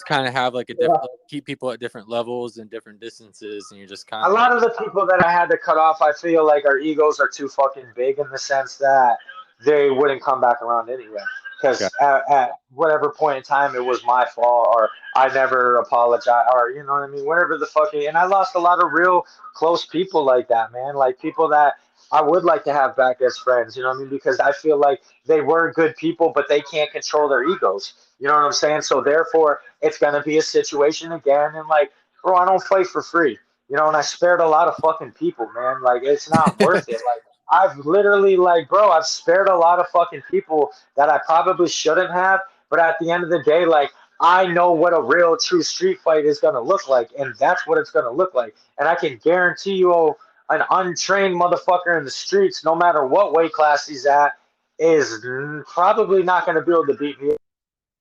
kind of have like a different, like, keep people at different levels and different distances, and you're just kind a of lot of the people that I had to cut off, I feel like our egos are too fucking big in the sense that they wouldn't come back around anyway. okay. Because at whatever point in time, it was my fault, or I never apologized, or you know what I mean, whatever the fucking. And I lost a lot of real close people like that, man. Like people that I would like to have back as friends. You know what I mean? Because I feel like they were good people, but they can't control their egos. You know what I'm saying? So therefore, it's gonna be a situation again, and like, bro, I don't fight for free. And I spared a lot of fucking people, man. Like, it's not worth it. Like, I've literally, like, bro, I've spared a lot of fucking people that I probably shouldn't have. But at the end of the day, like, I know what a real, true street fight is going to look like. And that's what it's going to look like. And I can guarantee you, an untrained motherfucker in the streets, no matter what weight class he's at, is probably not going to be able to beat me. You know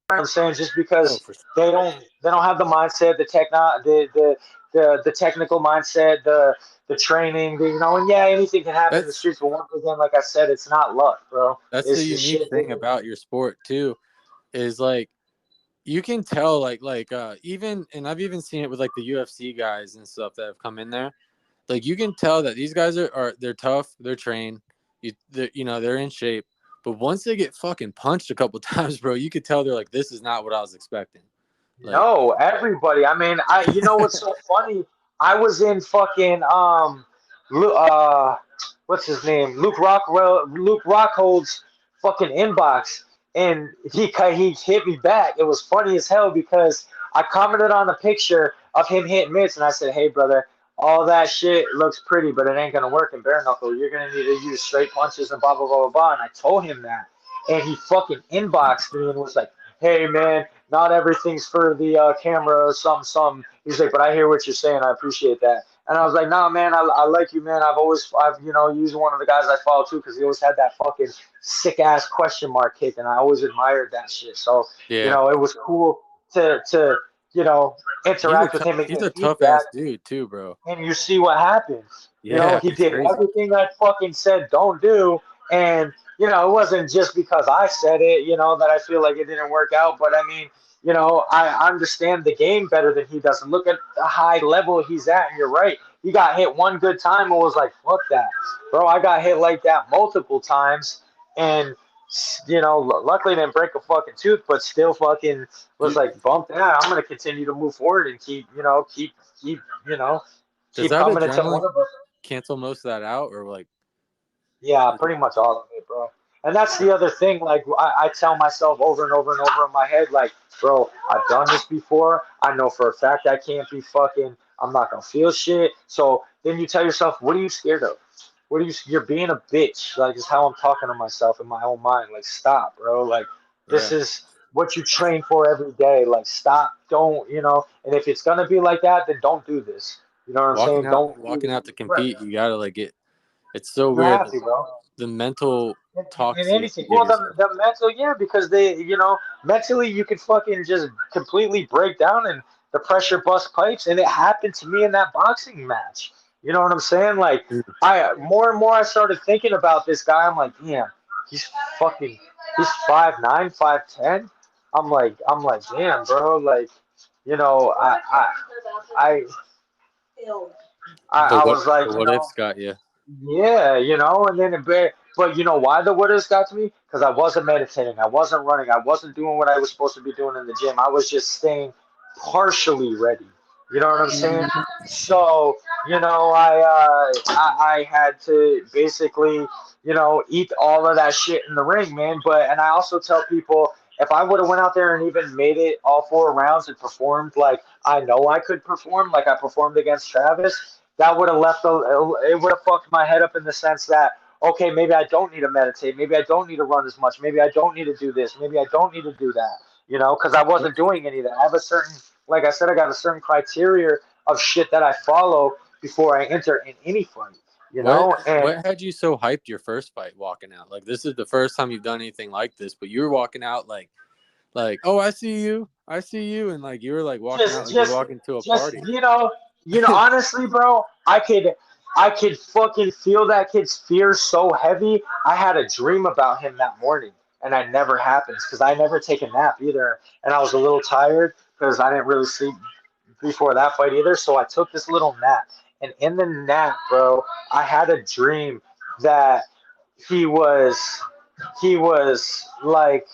what I'm saying? Just Oh, because for sure. they don't have the mindset, the technical mindset, the training, and yeah, anything can happen in the That's streets. But once again, like I said, it's not luck, bro. that's the It's just unique shit. thing about your sport too, is like you can tell even, and I've even seen it with like the UFC guys and stuff that have come in there. Like you can tell that these guys are they're tough, they're trained, they're in shape. But once they get fucking punched a couple times, bro, you could tell they're like, this is not what I was expecting. Like, No, everybody. I mean, you know what's so funny? I was in fucking what's his name? Luke Rockhold's fucking inbox, and he hit me back. It was funny as hell because I commented on the picture of him hitting mitts, and I said, "Hey, brother, all that shit looks pretty, but it ain't gonna work in bare knuckle. You're gonna need to use straight punches and blah blah blah blah blah." And I told him that, and he fucking inboxed me and was like, "Hey, man, not everything's for the camera or something. He's like, but I hear what you're saying. I appreciate that. And I was like, nah, man, I like you, man. I've used one of the guys I follow too because he always had that fucking sick ass question mark kick, and I always admired that shit. So, yeah, it was cool to interact with him and he's get a tough feedback, ass dude too, bro. and you see what happens. Yeah, He it's did crazy. everything I fucking said don't do, and it wasn't just because I said it, that I feel like it didn't work out. But I mean, I understand the game better than he does. And look at the high level he's at. And you're right. He got hit one good time and was like, fuck that. Bro, I got hit like that multiple times. And, luckily didn't break a fucking tooth, but still fucking was Do- like, bump that. I'm going to continue to move forward and keep, Does keep that coming until one adrenaline of us. cancel most of that out, or like? Yeah, pretty much all of it, bro. And that's the other thing. Like I tell myself over and over and over in my head, like, bro, I've done this before. I know for a fact I can't be fucking. I'm not gonna feel shit. So then you tell yourself, what are you scared of? What are you? You're being a bitch. Like is how I'm talking to myself in my own mind. Like stop, bro. Like this Yeah, is what you train for every day. Like stop. Don't. And if it's gonna be like that, then don't do this. You know what I'm saying? Don't do walking this. out to Right. compete, you gotta like get. It's so You weird have to, bro. the mental In talks you anything. give Well, yourself. the mental, yeah, because mentally you could fucking just completely break down and the pressure bust pipes, and it happened to me in that boxing match. You know what I'm saying? Like, Dude, I more and more I started thinking about this guy. I'm like, damn, he's fucking, he's 5'9", 5'10". I'm like, damn, bro. Like, you know, I, I was like, the what ifs got you. yeah, and then but you know why the what has got to me? Because I wasn't meditating, I wasn't running, I wasn't doing what I was supposed to be doing in the gym. I was just staying partially ready. You know what I'm saying? So I had to basically eat all of that shit in the ring, man. And I also tell people if I would have went out there and even made it all 4 rounds and performed like I know I could perform, like I performed against Travis, that would have it would have fucked my head up in the sense that okay, maybe I don't need to meditate, maybe I don't need to run as much, maybe I don't need to do this, maybe I don't need to do that, because I What wasn't doing any of that. I have a certain, like I said, I got a certain criteria of shit that I follow before I enter in any fight, and what had you so hyped your first fight walking out? Like this is the first time you've done anything like this, but you were walking out like oh I see you, and like you were like walking out just like you're just walking to a just party. honestly, bro, I could fucking feel that kid's fear so heavy. I had a dream about him that morning, and that never happens because I never take a nap either, and I was a little tired because I didn't really sleep before that fight either. So I took this little nap, and in the nap, bro, I had a dream that he was he was like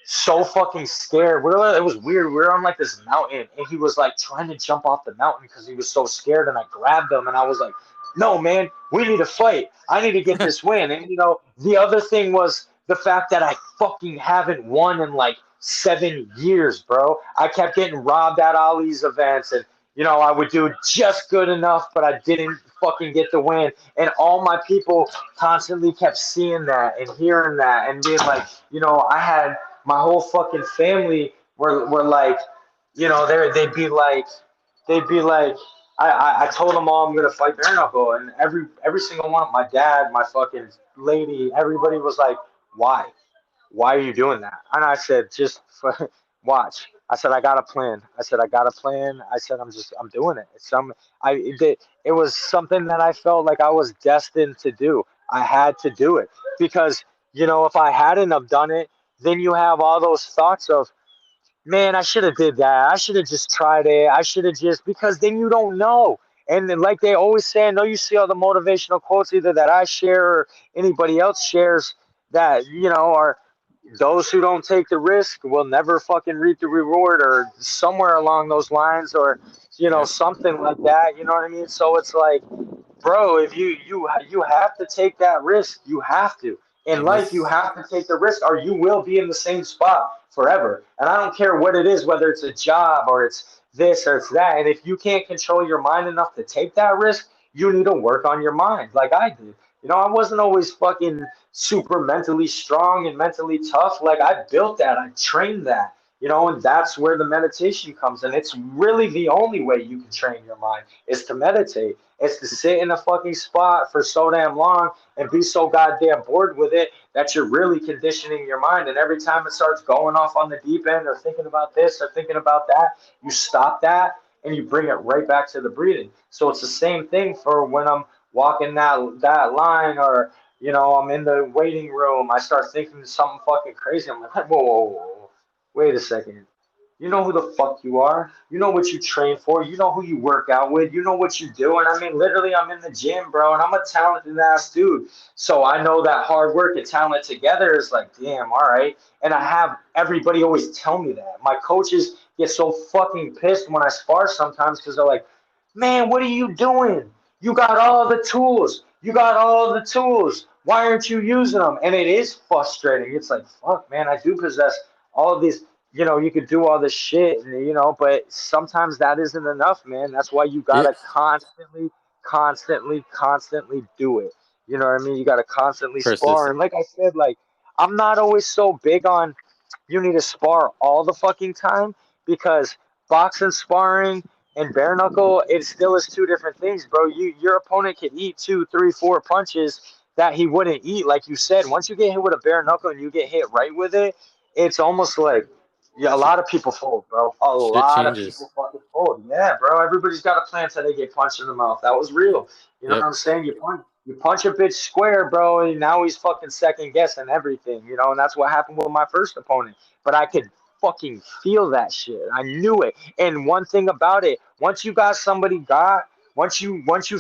so fucking scared. It was weird. We were on like this mountain, and he was like trying to jump off the mountain because he was so scared. And I grabbed him, and I was like, "No, man, we need to fight. I need to get this win." And the other thing was the fact that I fucking haven't won in like 7 years, bro. I kept getting robbed at Ali's events, and I would do just good enough, but I didn't fucking get the win. And all my people constantly kept seeing that and hearing that and being like, I had my whole fucking family were like, they'd be like, I told them all I'm gonna fight bare knuckle, and every single one, my dad, my fucking lady, everybody was like, "Why? Why are you doing that?" And I said, "Just for, watch." I said, "I got a plan." I said, "I got a plan." I said, I'm doing it." It was something that I felt like I was destined to do. I had to do it because if I hadn't have done it, then you have all those thoughts of, man, I should have did that. I should have just tried it. I should have just, because then you don't know. And then, like they always say, I know you see all the motivational quotes either that I share or anybody else shares that are those who don't take the risk will never fucking reap the reward, or somewhere along those lines, or Yep. something like that. You know what I mean? So it's like, bro, if you have to take that risk. You have to. In And life, you this have to take the risk, or you will be in the same spot forever. And I don't care what it is, whether it's a job or it's this or it's that. And if you can't control your mind enough to take that risk, you need to work on your mind, like I did. I wasn't always fucking super mentally strong and mentally tough. Like, I built that, I trained that. And that's where the meditation comes in. It's really the only way you can train your mind is to meditate. It's to sit in a fucking spot for so damn long and be so goddamn bored with it that you're really conditioning your mind. And every time it starts going off on the deep end or thinking about this or thinking about that, you stop that and you bring it right back to the breathing. So it's the same thing for when I'm walking that line, or I'm in the waiting room. I start thinking something fucking crazy. I'm like, whoa, whoa, whoa, wait a second. You know who the fuck you are. You know what you train for. You know who you work out with. You know what you do. And I mean, literally, I'm in the gym, bro, and I'm a talented ass dude. So I know that hard work and talent together is like, damn, all right. And I have everybody always tell me that. My coaches get so fucking pissed when I spar sometimes because they're like, man, what are you doing? You got all the tools. You got all the tools. Why aren't you using them? And it is frustrating. It's like, fuck, man, I do possess all of these. You could do all this shit, but sometimes that isn't enough, man. That's why you yeah, gotta constantly, constantly, constantly do it. You know what I mean? You gotta constantly spar. persistent. And like I said, like, I'm not always so big on you need to spar all the fucking time, because boxing, sparring, and bare knuckle, it still is two different things, bro. Your opponent can eat two, three, four punches that he wouldn't eat. Like you said, once you get hit with a bare knuckle and you get hit right with it, it's almost like, yeah, a lot of people fold, bro. A Shit lot of changes. people fucking fold. Yeah, bro. Everybody's got a plan until they get punched in the mouth. That was real. You know what Yep. I'm saying? You punch a bitch square, bro, and now he's fucking second guessing everything. And that's what happened with my first opponent. But I could fucking feel that shit. I knew it. And one thing about it, once you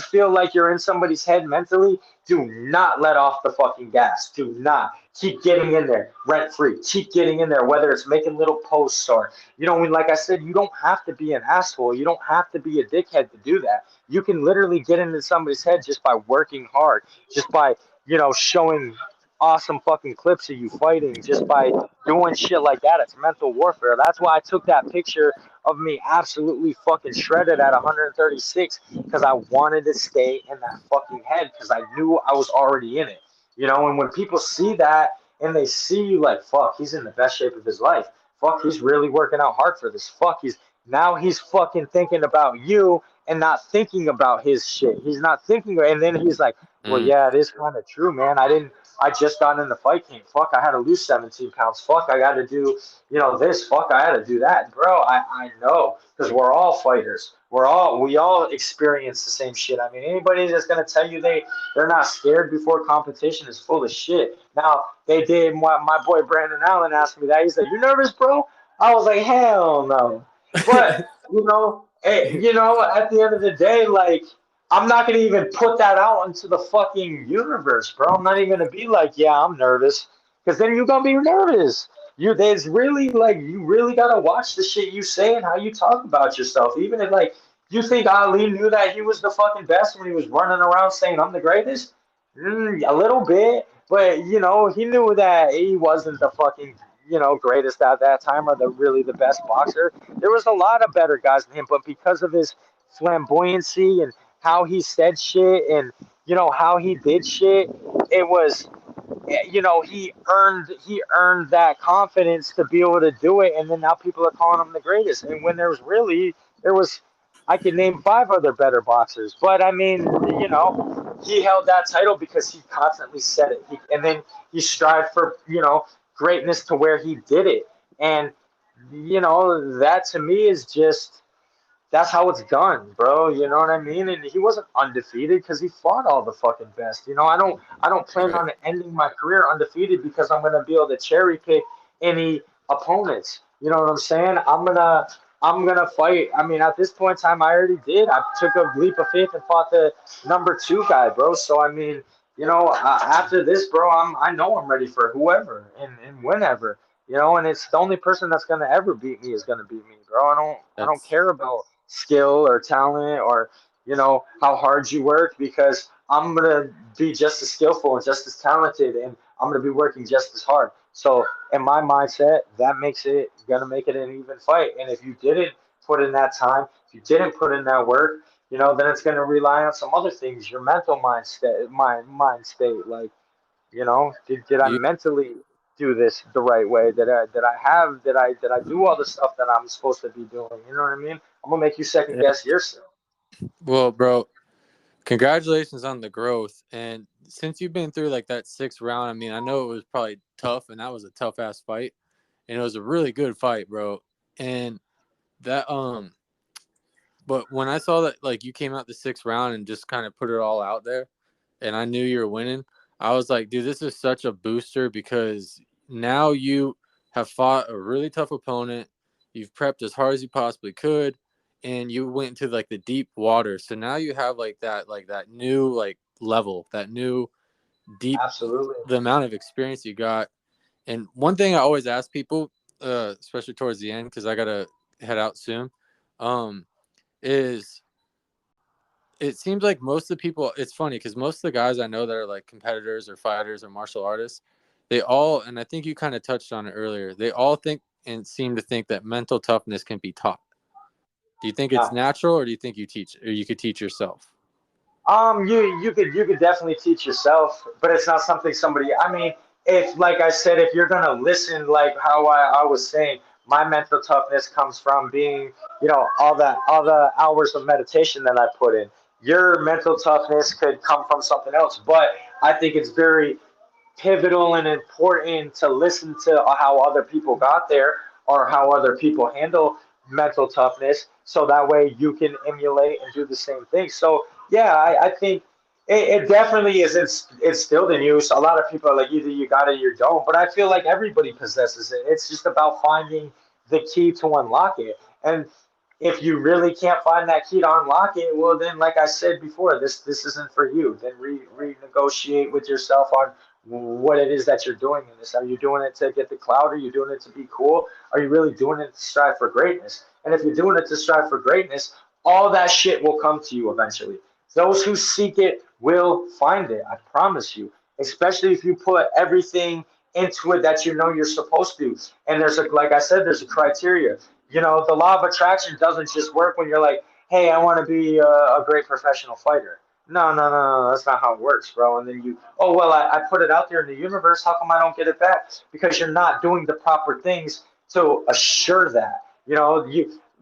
feel like you're in somebody's head mentally, do not let off the fucking gas. Do not. Keep getting in there, rent free. Keep getting in there, whether it's making little posts or, like I said, you don't have to be an asshole. You don't have to be a dickhead to do that. You can literally get into somebody's head just by working hard, just by, showing awesome fucking clips of you fighting, just by doing shit like that. It's mental warfare. That's why I took that picture of me absolutely fucking shredded at 136, because I wanted to stay in that fucking head because I knew I was already in it. And when people see that and they see you like, fuck, he's in the best shape of his life. Fuck, he's really working out hard for this. Fuck, he's fucking thinking about you and not thinking about his shit. He's not thinking, and then he's like, well, Mm. yeah, it is kind of true, man. I just got in the fight game. Fuck, I had to lose 17 pounds. Fuck, I got to do, this. Fuck, I had to do that. Bro, I know, because we're all fighters. We all experience the same shit. I mean, anybody that's going to tell you they're not scared before competition is full of shit. Now, they did, my boy Brandon Allen asked me that. He said, you nervous, bro? I was like, hell no. But, at the end of the day, like, I'm not gonna even put that out into the fucking universe, bro. I'm not even gonna be like, yeah, I'm nervous, because then you're gonna be nervous. There's really, like, you really gotta watch the shit you say and how you talk about yourself. Even if, like, you think Ali knew that he was the fucking best when he was running around saying I'm the greatest, a little bit, but he knew that he wasn't the fucking greatest at that time, or the best boxer. There was a lot of better guys than him, but because of his flamboyancy and how he said shit and how he did shit, it was, he earned that confidence to be able to do it, and then now people are calling him the greatest. And when there was I could name five other better boxers, but I mean, he held that title because he constantly said it, and then he strived for greatness to where he did it, and that to me is just that's how it's done, bro. You know what I mean? And he wasn't undefeated because he fought all the fucking best. I don't plan Right. on ending my career undefeated because I'm gonna be able to cherry pick any opponents. You know what I'm saying? I'm gonna fight. I mean, at this point in time, I already did. I took a leap of faith and fought the number two guy, bro. So I mean, after this, bro, I know I'm ready for whoever and whenever. And it's the only person that's gonna ever beat me is gonna beat me, bro. I don't That's care about skill or talent or how hard you work because I'm gonna be just as skillful and just as talented and I'm gonna be working just as hard. So in my mindset, that makes it gonna make it an even fight. And if you didn't put in that time, if you didn't put in that work, then it's gonna rely on some other things, your mental mind state. Like, did I you. mentally do this the right way? Did I do all the stuff that I'm supposed to be doing? You know what I mean? I'm gonna make you second Yeah. guess yourself. Well, bro, congratulations on the growth. And since you've been through like that sixth round, I mean, I know it was probably tough, and that was a tough ass fight, and it was a really good fight, bro. And that but when I saw that like you came out the sixth round and just kind of put it all out there, and I knew you were winning, I was like, dude, this is such a booster because now you have fought a really tough opponent. You've prepped as hard as you possibly could, and you went into like the deep water. So now you have like that new like level, that new deep, Absolutely. the amount of experience you got. And one thing I always ask people, especially towards the end, because I gotta head out soon, um, is it seems like most of the people, it's funny because most of the guys I know that are like competitors or fighters or martial artists, they all, and I think you kind of touched on it earlier, they all think and seem to think that mental toughness can be taught. Do you think it's No. natural, or do you think you teach, or you could teach yourself? You could definitely teach yourself, but it's not something somebody. I mean, if like I said, if you're gonna listen, like how I was saying, my mental toughness comes from being, all the hours of meditation that I put in. Your mental toughness could come from something else, but I think it's very pivotal and important to listen to how other people got there or how other people handle mental toughness so that way you can emulate and do the same thing. So yeah, I think it definitely is instilled in you. So a lot of people are like, either you got it or you don't, but I feel like everybody possesses it. It's just about finding the key to unlock it. And if you really can't find that key to unlock it, well then, like I said before, this isn't for you. Then renegotiate with yourself on what it is that you're doing in this. Are you doing it to get the clout? Are you doing it to be cool? Are you really doing it to strive for greatness? And if you're doing it to strive for greatness, all that shit will come to you eventually. Those who seek it will find it. I promise you. Especially if you put everything into it that you know you're supposed to. And like I said, there's a criteria. The law of attraction doesn't just work when you're like, hey, I want to be a great professional fighter. No, no, no, no, that's not how it works, bro. And then oh, well, I put it out there in the universe. How come I don't get it back? Because you're not doing the proper things to assure that.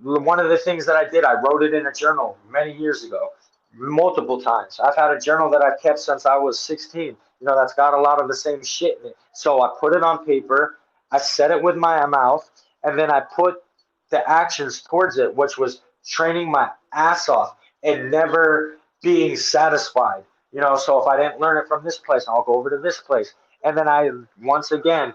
One of the things that I did, I wrote it in a journal many years ago, multiple times. I've had a journal that I've kept since I was 16. That's got a lot of the same shit in it. So I put it on paper. I said it with my mouth, and then I put the actions towards it, which was training my ass off and never being satisfied. So if I didn't learn it from this place, I'll go over to this place. And then I, once again,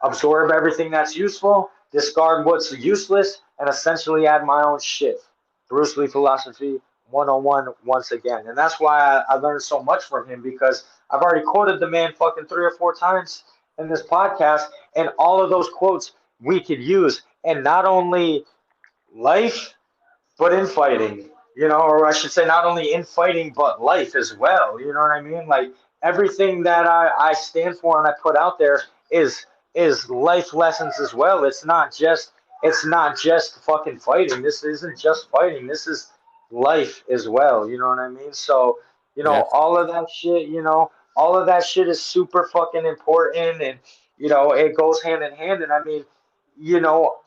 absorb everything that's useful, discard what's useless, and essentially add my own shit. Bruce Lee philosophy 101 once again. And that's why I learned so much from him because I've already quoted the man fucking 3 or 4 times in this podcast. And all of those quotes we could use. And not only life, but in fighting, or I should say, not only in fighting, but life as well. You know what I mean? Like everything that I stand for and I put out there is life lessons as well. It's not just fucking fighting. This isn't just fighting. This is life as well. You know what I mean? So, Yeah. all of that shit, all of that shit is super fucking important and it goes hand in hand. And I mean,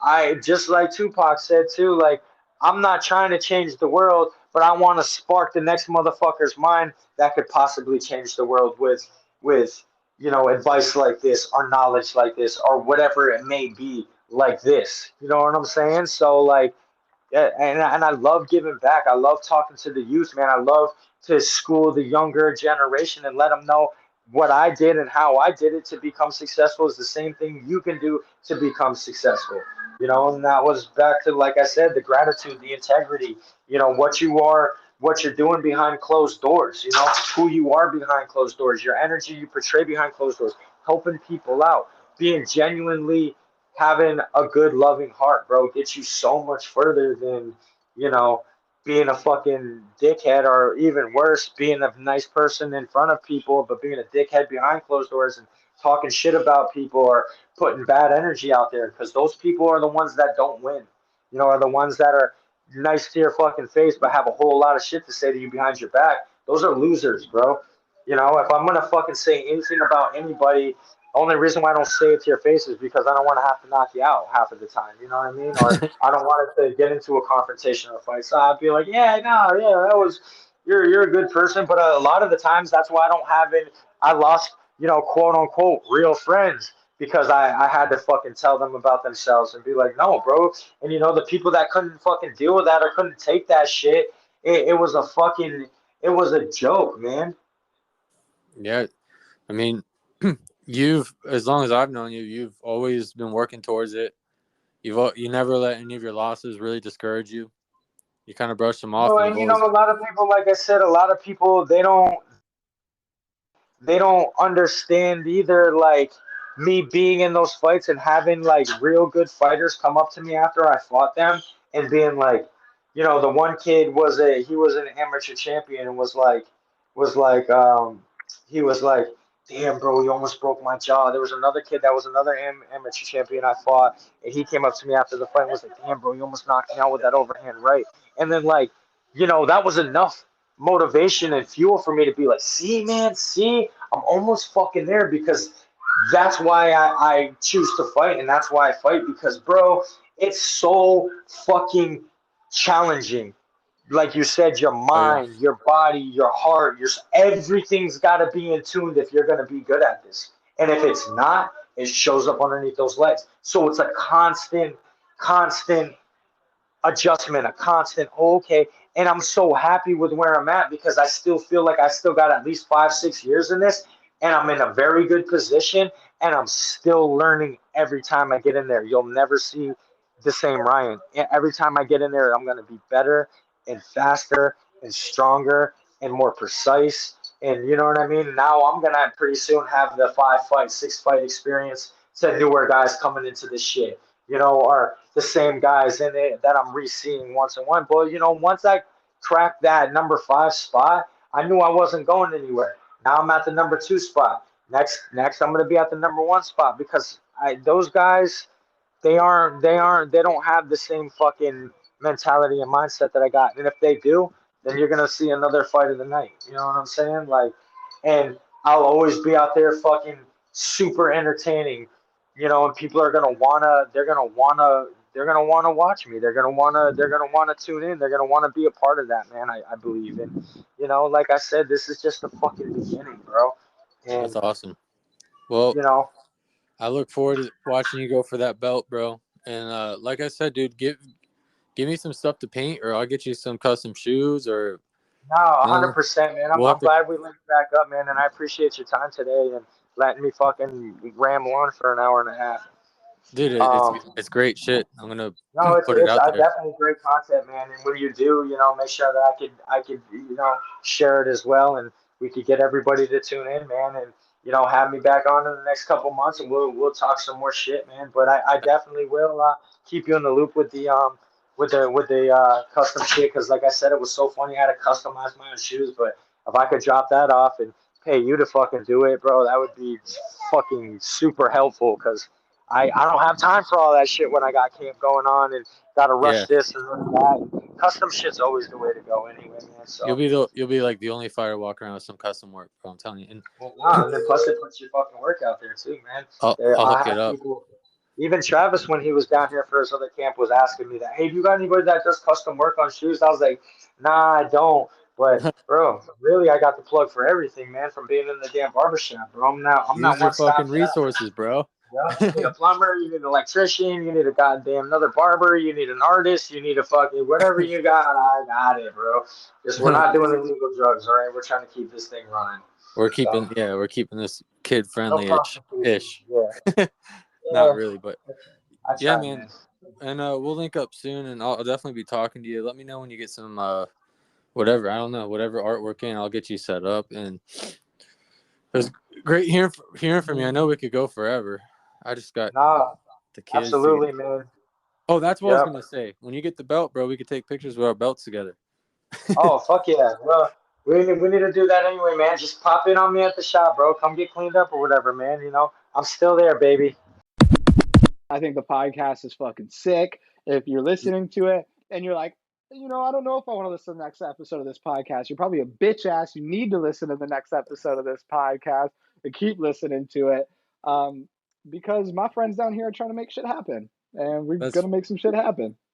I just like Tupac said too, like I'm not trying to change the world, but I want to spark the next motherfucker's mind that could possibly change the world with advice like this or knowledge like this or whatever it may be like this. You know what I'm saying? So like, yeah, and I love giving back. I love talking to the youth, man. I love to school the younger generation and let them know what I did and how I did it to become successful is the same thing you can do to become successful. And that was back to, like I said, the gratitude, the integrity, what you are, what you're doing behind closed doors, who you are behind closed doors, your energy you portray behind closed doors, helping people out, being genuinely having a good loving heart, bro, gets you so much further than, you know, being a fucking dickhead, or even worse, being a nice person in front of people, but being a dickhead behind closed doors and talking shit about people or putting bad energy out there, because those people are the ones that don't win. Are the ones that are nice to your fucking face but have a whole lot of shit to say to you behind your back. Those are losers, bro. If I'm gonna fucking say anything about anybody, only reason why I don't say it to your face is because I don't want to have to knock you out half of the time. You know what I mean? Or I don't want it to get into a confrontation or a fight. So I'd be like, yeah, no, yeah, that was you're a good person, but a lot of the times that's why I don't have it. I lost, quote unquote, real friends because I had to fucking tell them about themselves and be like, no, bro. And the people that couldn't fucking deal with that or couldn't take that shit, it was a fucking, it was a joke, man. Yeah, I mean, you've, as long as I've known you, you've always been working towards it. You never let any of your losses really discourage you. You kind of brush them off, and And you've always. a lot of people, like I said, a lot of people they don't understand either, like me being in those fights and having like real good fighters come up to me after I fought them and being like, the one kid he was an amateur champion and was like he was like, damn, bro, you almost broke my jaw. There was another kid that was another amateur champion I fought, and he came up to me after the fight and was like, damn, bro, you almost knocked me out with that overhand right. And then like, that was enough motivation and fuel for me to be like, see, man, see, I'm almost fucking there, because that's why I choose to fight, and that's why I fight, because, bro, it's so fucking challenging. Like you said, your Oh yeah, mind, your body, your heart, everything's got to be in tune if you're going to be good at this. And if it's not, it shows up underneath those legs. So it's a constant adjustment, a constant, okay. And I'm so happy with where I'm at, because I still feel like I still got at least 5, 6 years in this, and I'm in a very good position, and I'm still learning every time I get in there. You'll never see the same Ryan. Every time I get in there, I'm going to be better and faster and stronger and more precise. And you know what I mean? Now I'm going to pretty soon have the 5 fight, 6 fight experience to newer guys coming into this shit, are the same guys in it that I'm re-seeing once and one. But once I cracked that number 5 spot, I knew I wasn't going anywhere. Now I'm at the number 2 spot. Next, I'm going to be at the number 1 spot, because those guys, they don't have the same fucking mentality and mindset that I got. And if they do, then you're gonna see another fight of the night. You know what I'm saying? Like, and I'll always be out there fucking super entertaining. And people are gonna wanna watch me. They're gonna wanna tune in. They're gonna wanna be a part of that, man. I believe. And like I said, this is just the fucking beginning, bro. that's And awesome. Well, you know, I look forward to watching you go for that belt, bro. And like I said, dude, give me some stuff to paint, or I'll get you some custom shoes, or No, a hundred uh, percent, man. I'm, we'll have I'm to. glad we linked back up, man, and I appreciate your time today and letting me fucking ramble on for an hour and a half. Dude, Um, it's great shit. I'm gonna no, it's put it it's out there. definitely great content, man. And when you do, make sure that I could share it as well, and we could get everybody to tune in, man, and have me back on in the next couple months, and we'll talk some more shit, man. But I definitely will keep you in the loop with the custom shit, because like I said, it was so funny. I had to customize my own shoes, but if I could drop that off and pay you to fucking do it, bro, that would be fucking super helpful, because I don't have time for all that shit when I got camp going on and got to rush Yeah, this and rush that. Custom shit's always the way to go anyway, man. So, you'll be like the only fighter walking around with some custom work, bro. I'm telling you, and well, nah, and then plus it puts your fucking work out there too, man. I'll I hook it have up. people. Even Travis, when he was down here for his other camp, was asking me that, hey, you got anybody that does custom work on shoes? I was like, nah, I don't. But bro, really, I got the plug for everything, man. From being in the damn barbershop, bro. I'm not Use your one stop fucking shop. resources, bro. Yeah, you need a plumber, you need an electrician, you need a goddamn another barber, you need an artist, you need a fucking whatever you got. I got it, bro. Just we're not doing illegal drugs, all right? We're trying to keep this thing running. So We're keeping this kid no friendly prostitution. ish. Yeah, Not yeah. really, but I yeah, try, man. man. And we'll link up soon, and I'll definitely be talking to you. Let me know when you get some whatever, I don't know, whatever artwork in. I'll get you set up. And it was great hearing from you. I know we could go forever. I just got Nah, the kids to get. absolutely, man. Oh, that's what I was Yep. gonna say. When you get the belt, bro, we could take pictures with our belts together. Oh, fuck yeah. Well, we need to do that anyway, man. Just pop in on me at the shop, bro. Come get cleaned up or whatever, man. You know, I'm still there, baby. I think the podcast is fucking sick. If you're listening to it and you're like, I don't know if I want to listen to the next episode of this podcast, you're probably a bitch ass. You need to listen to the next episode of this podcast and keep listening to it. Because my friends down here are trying to make shit happen. And we're That's going to make some shit happen.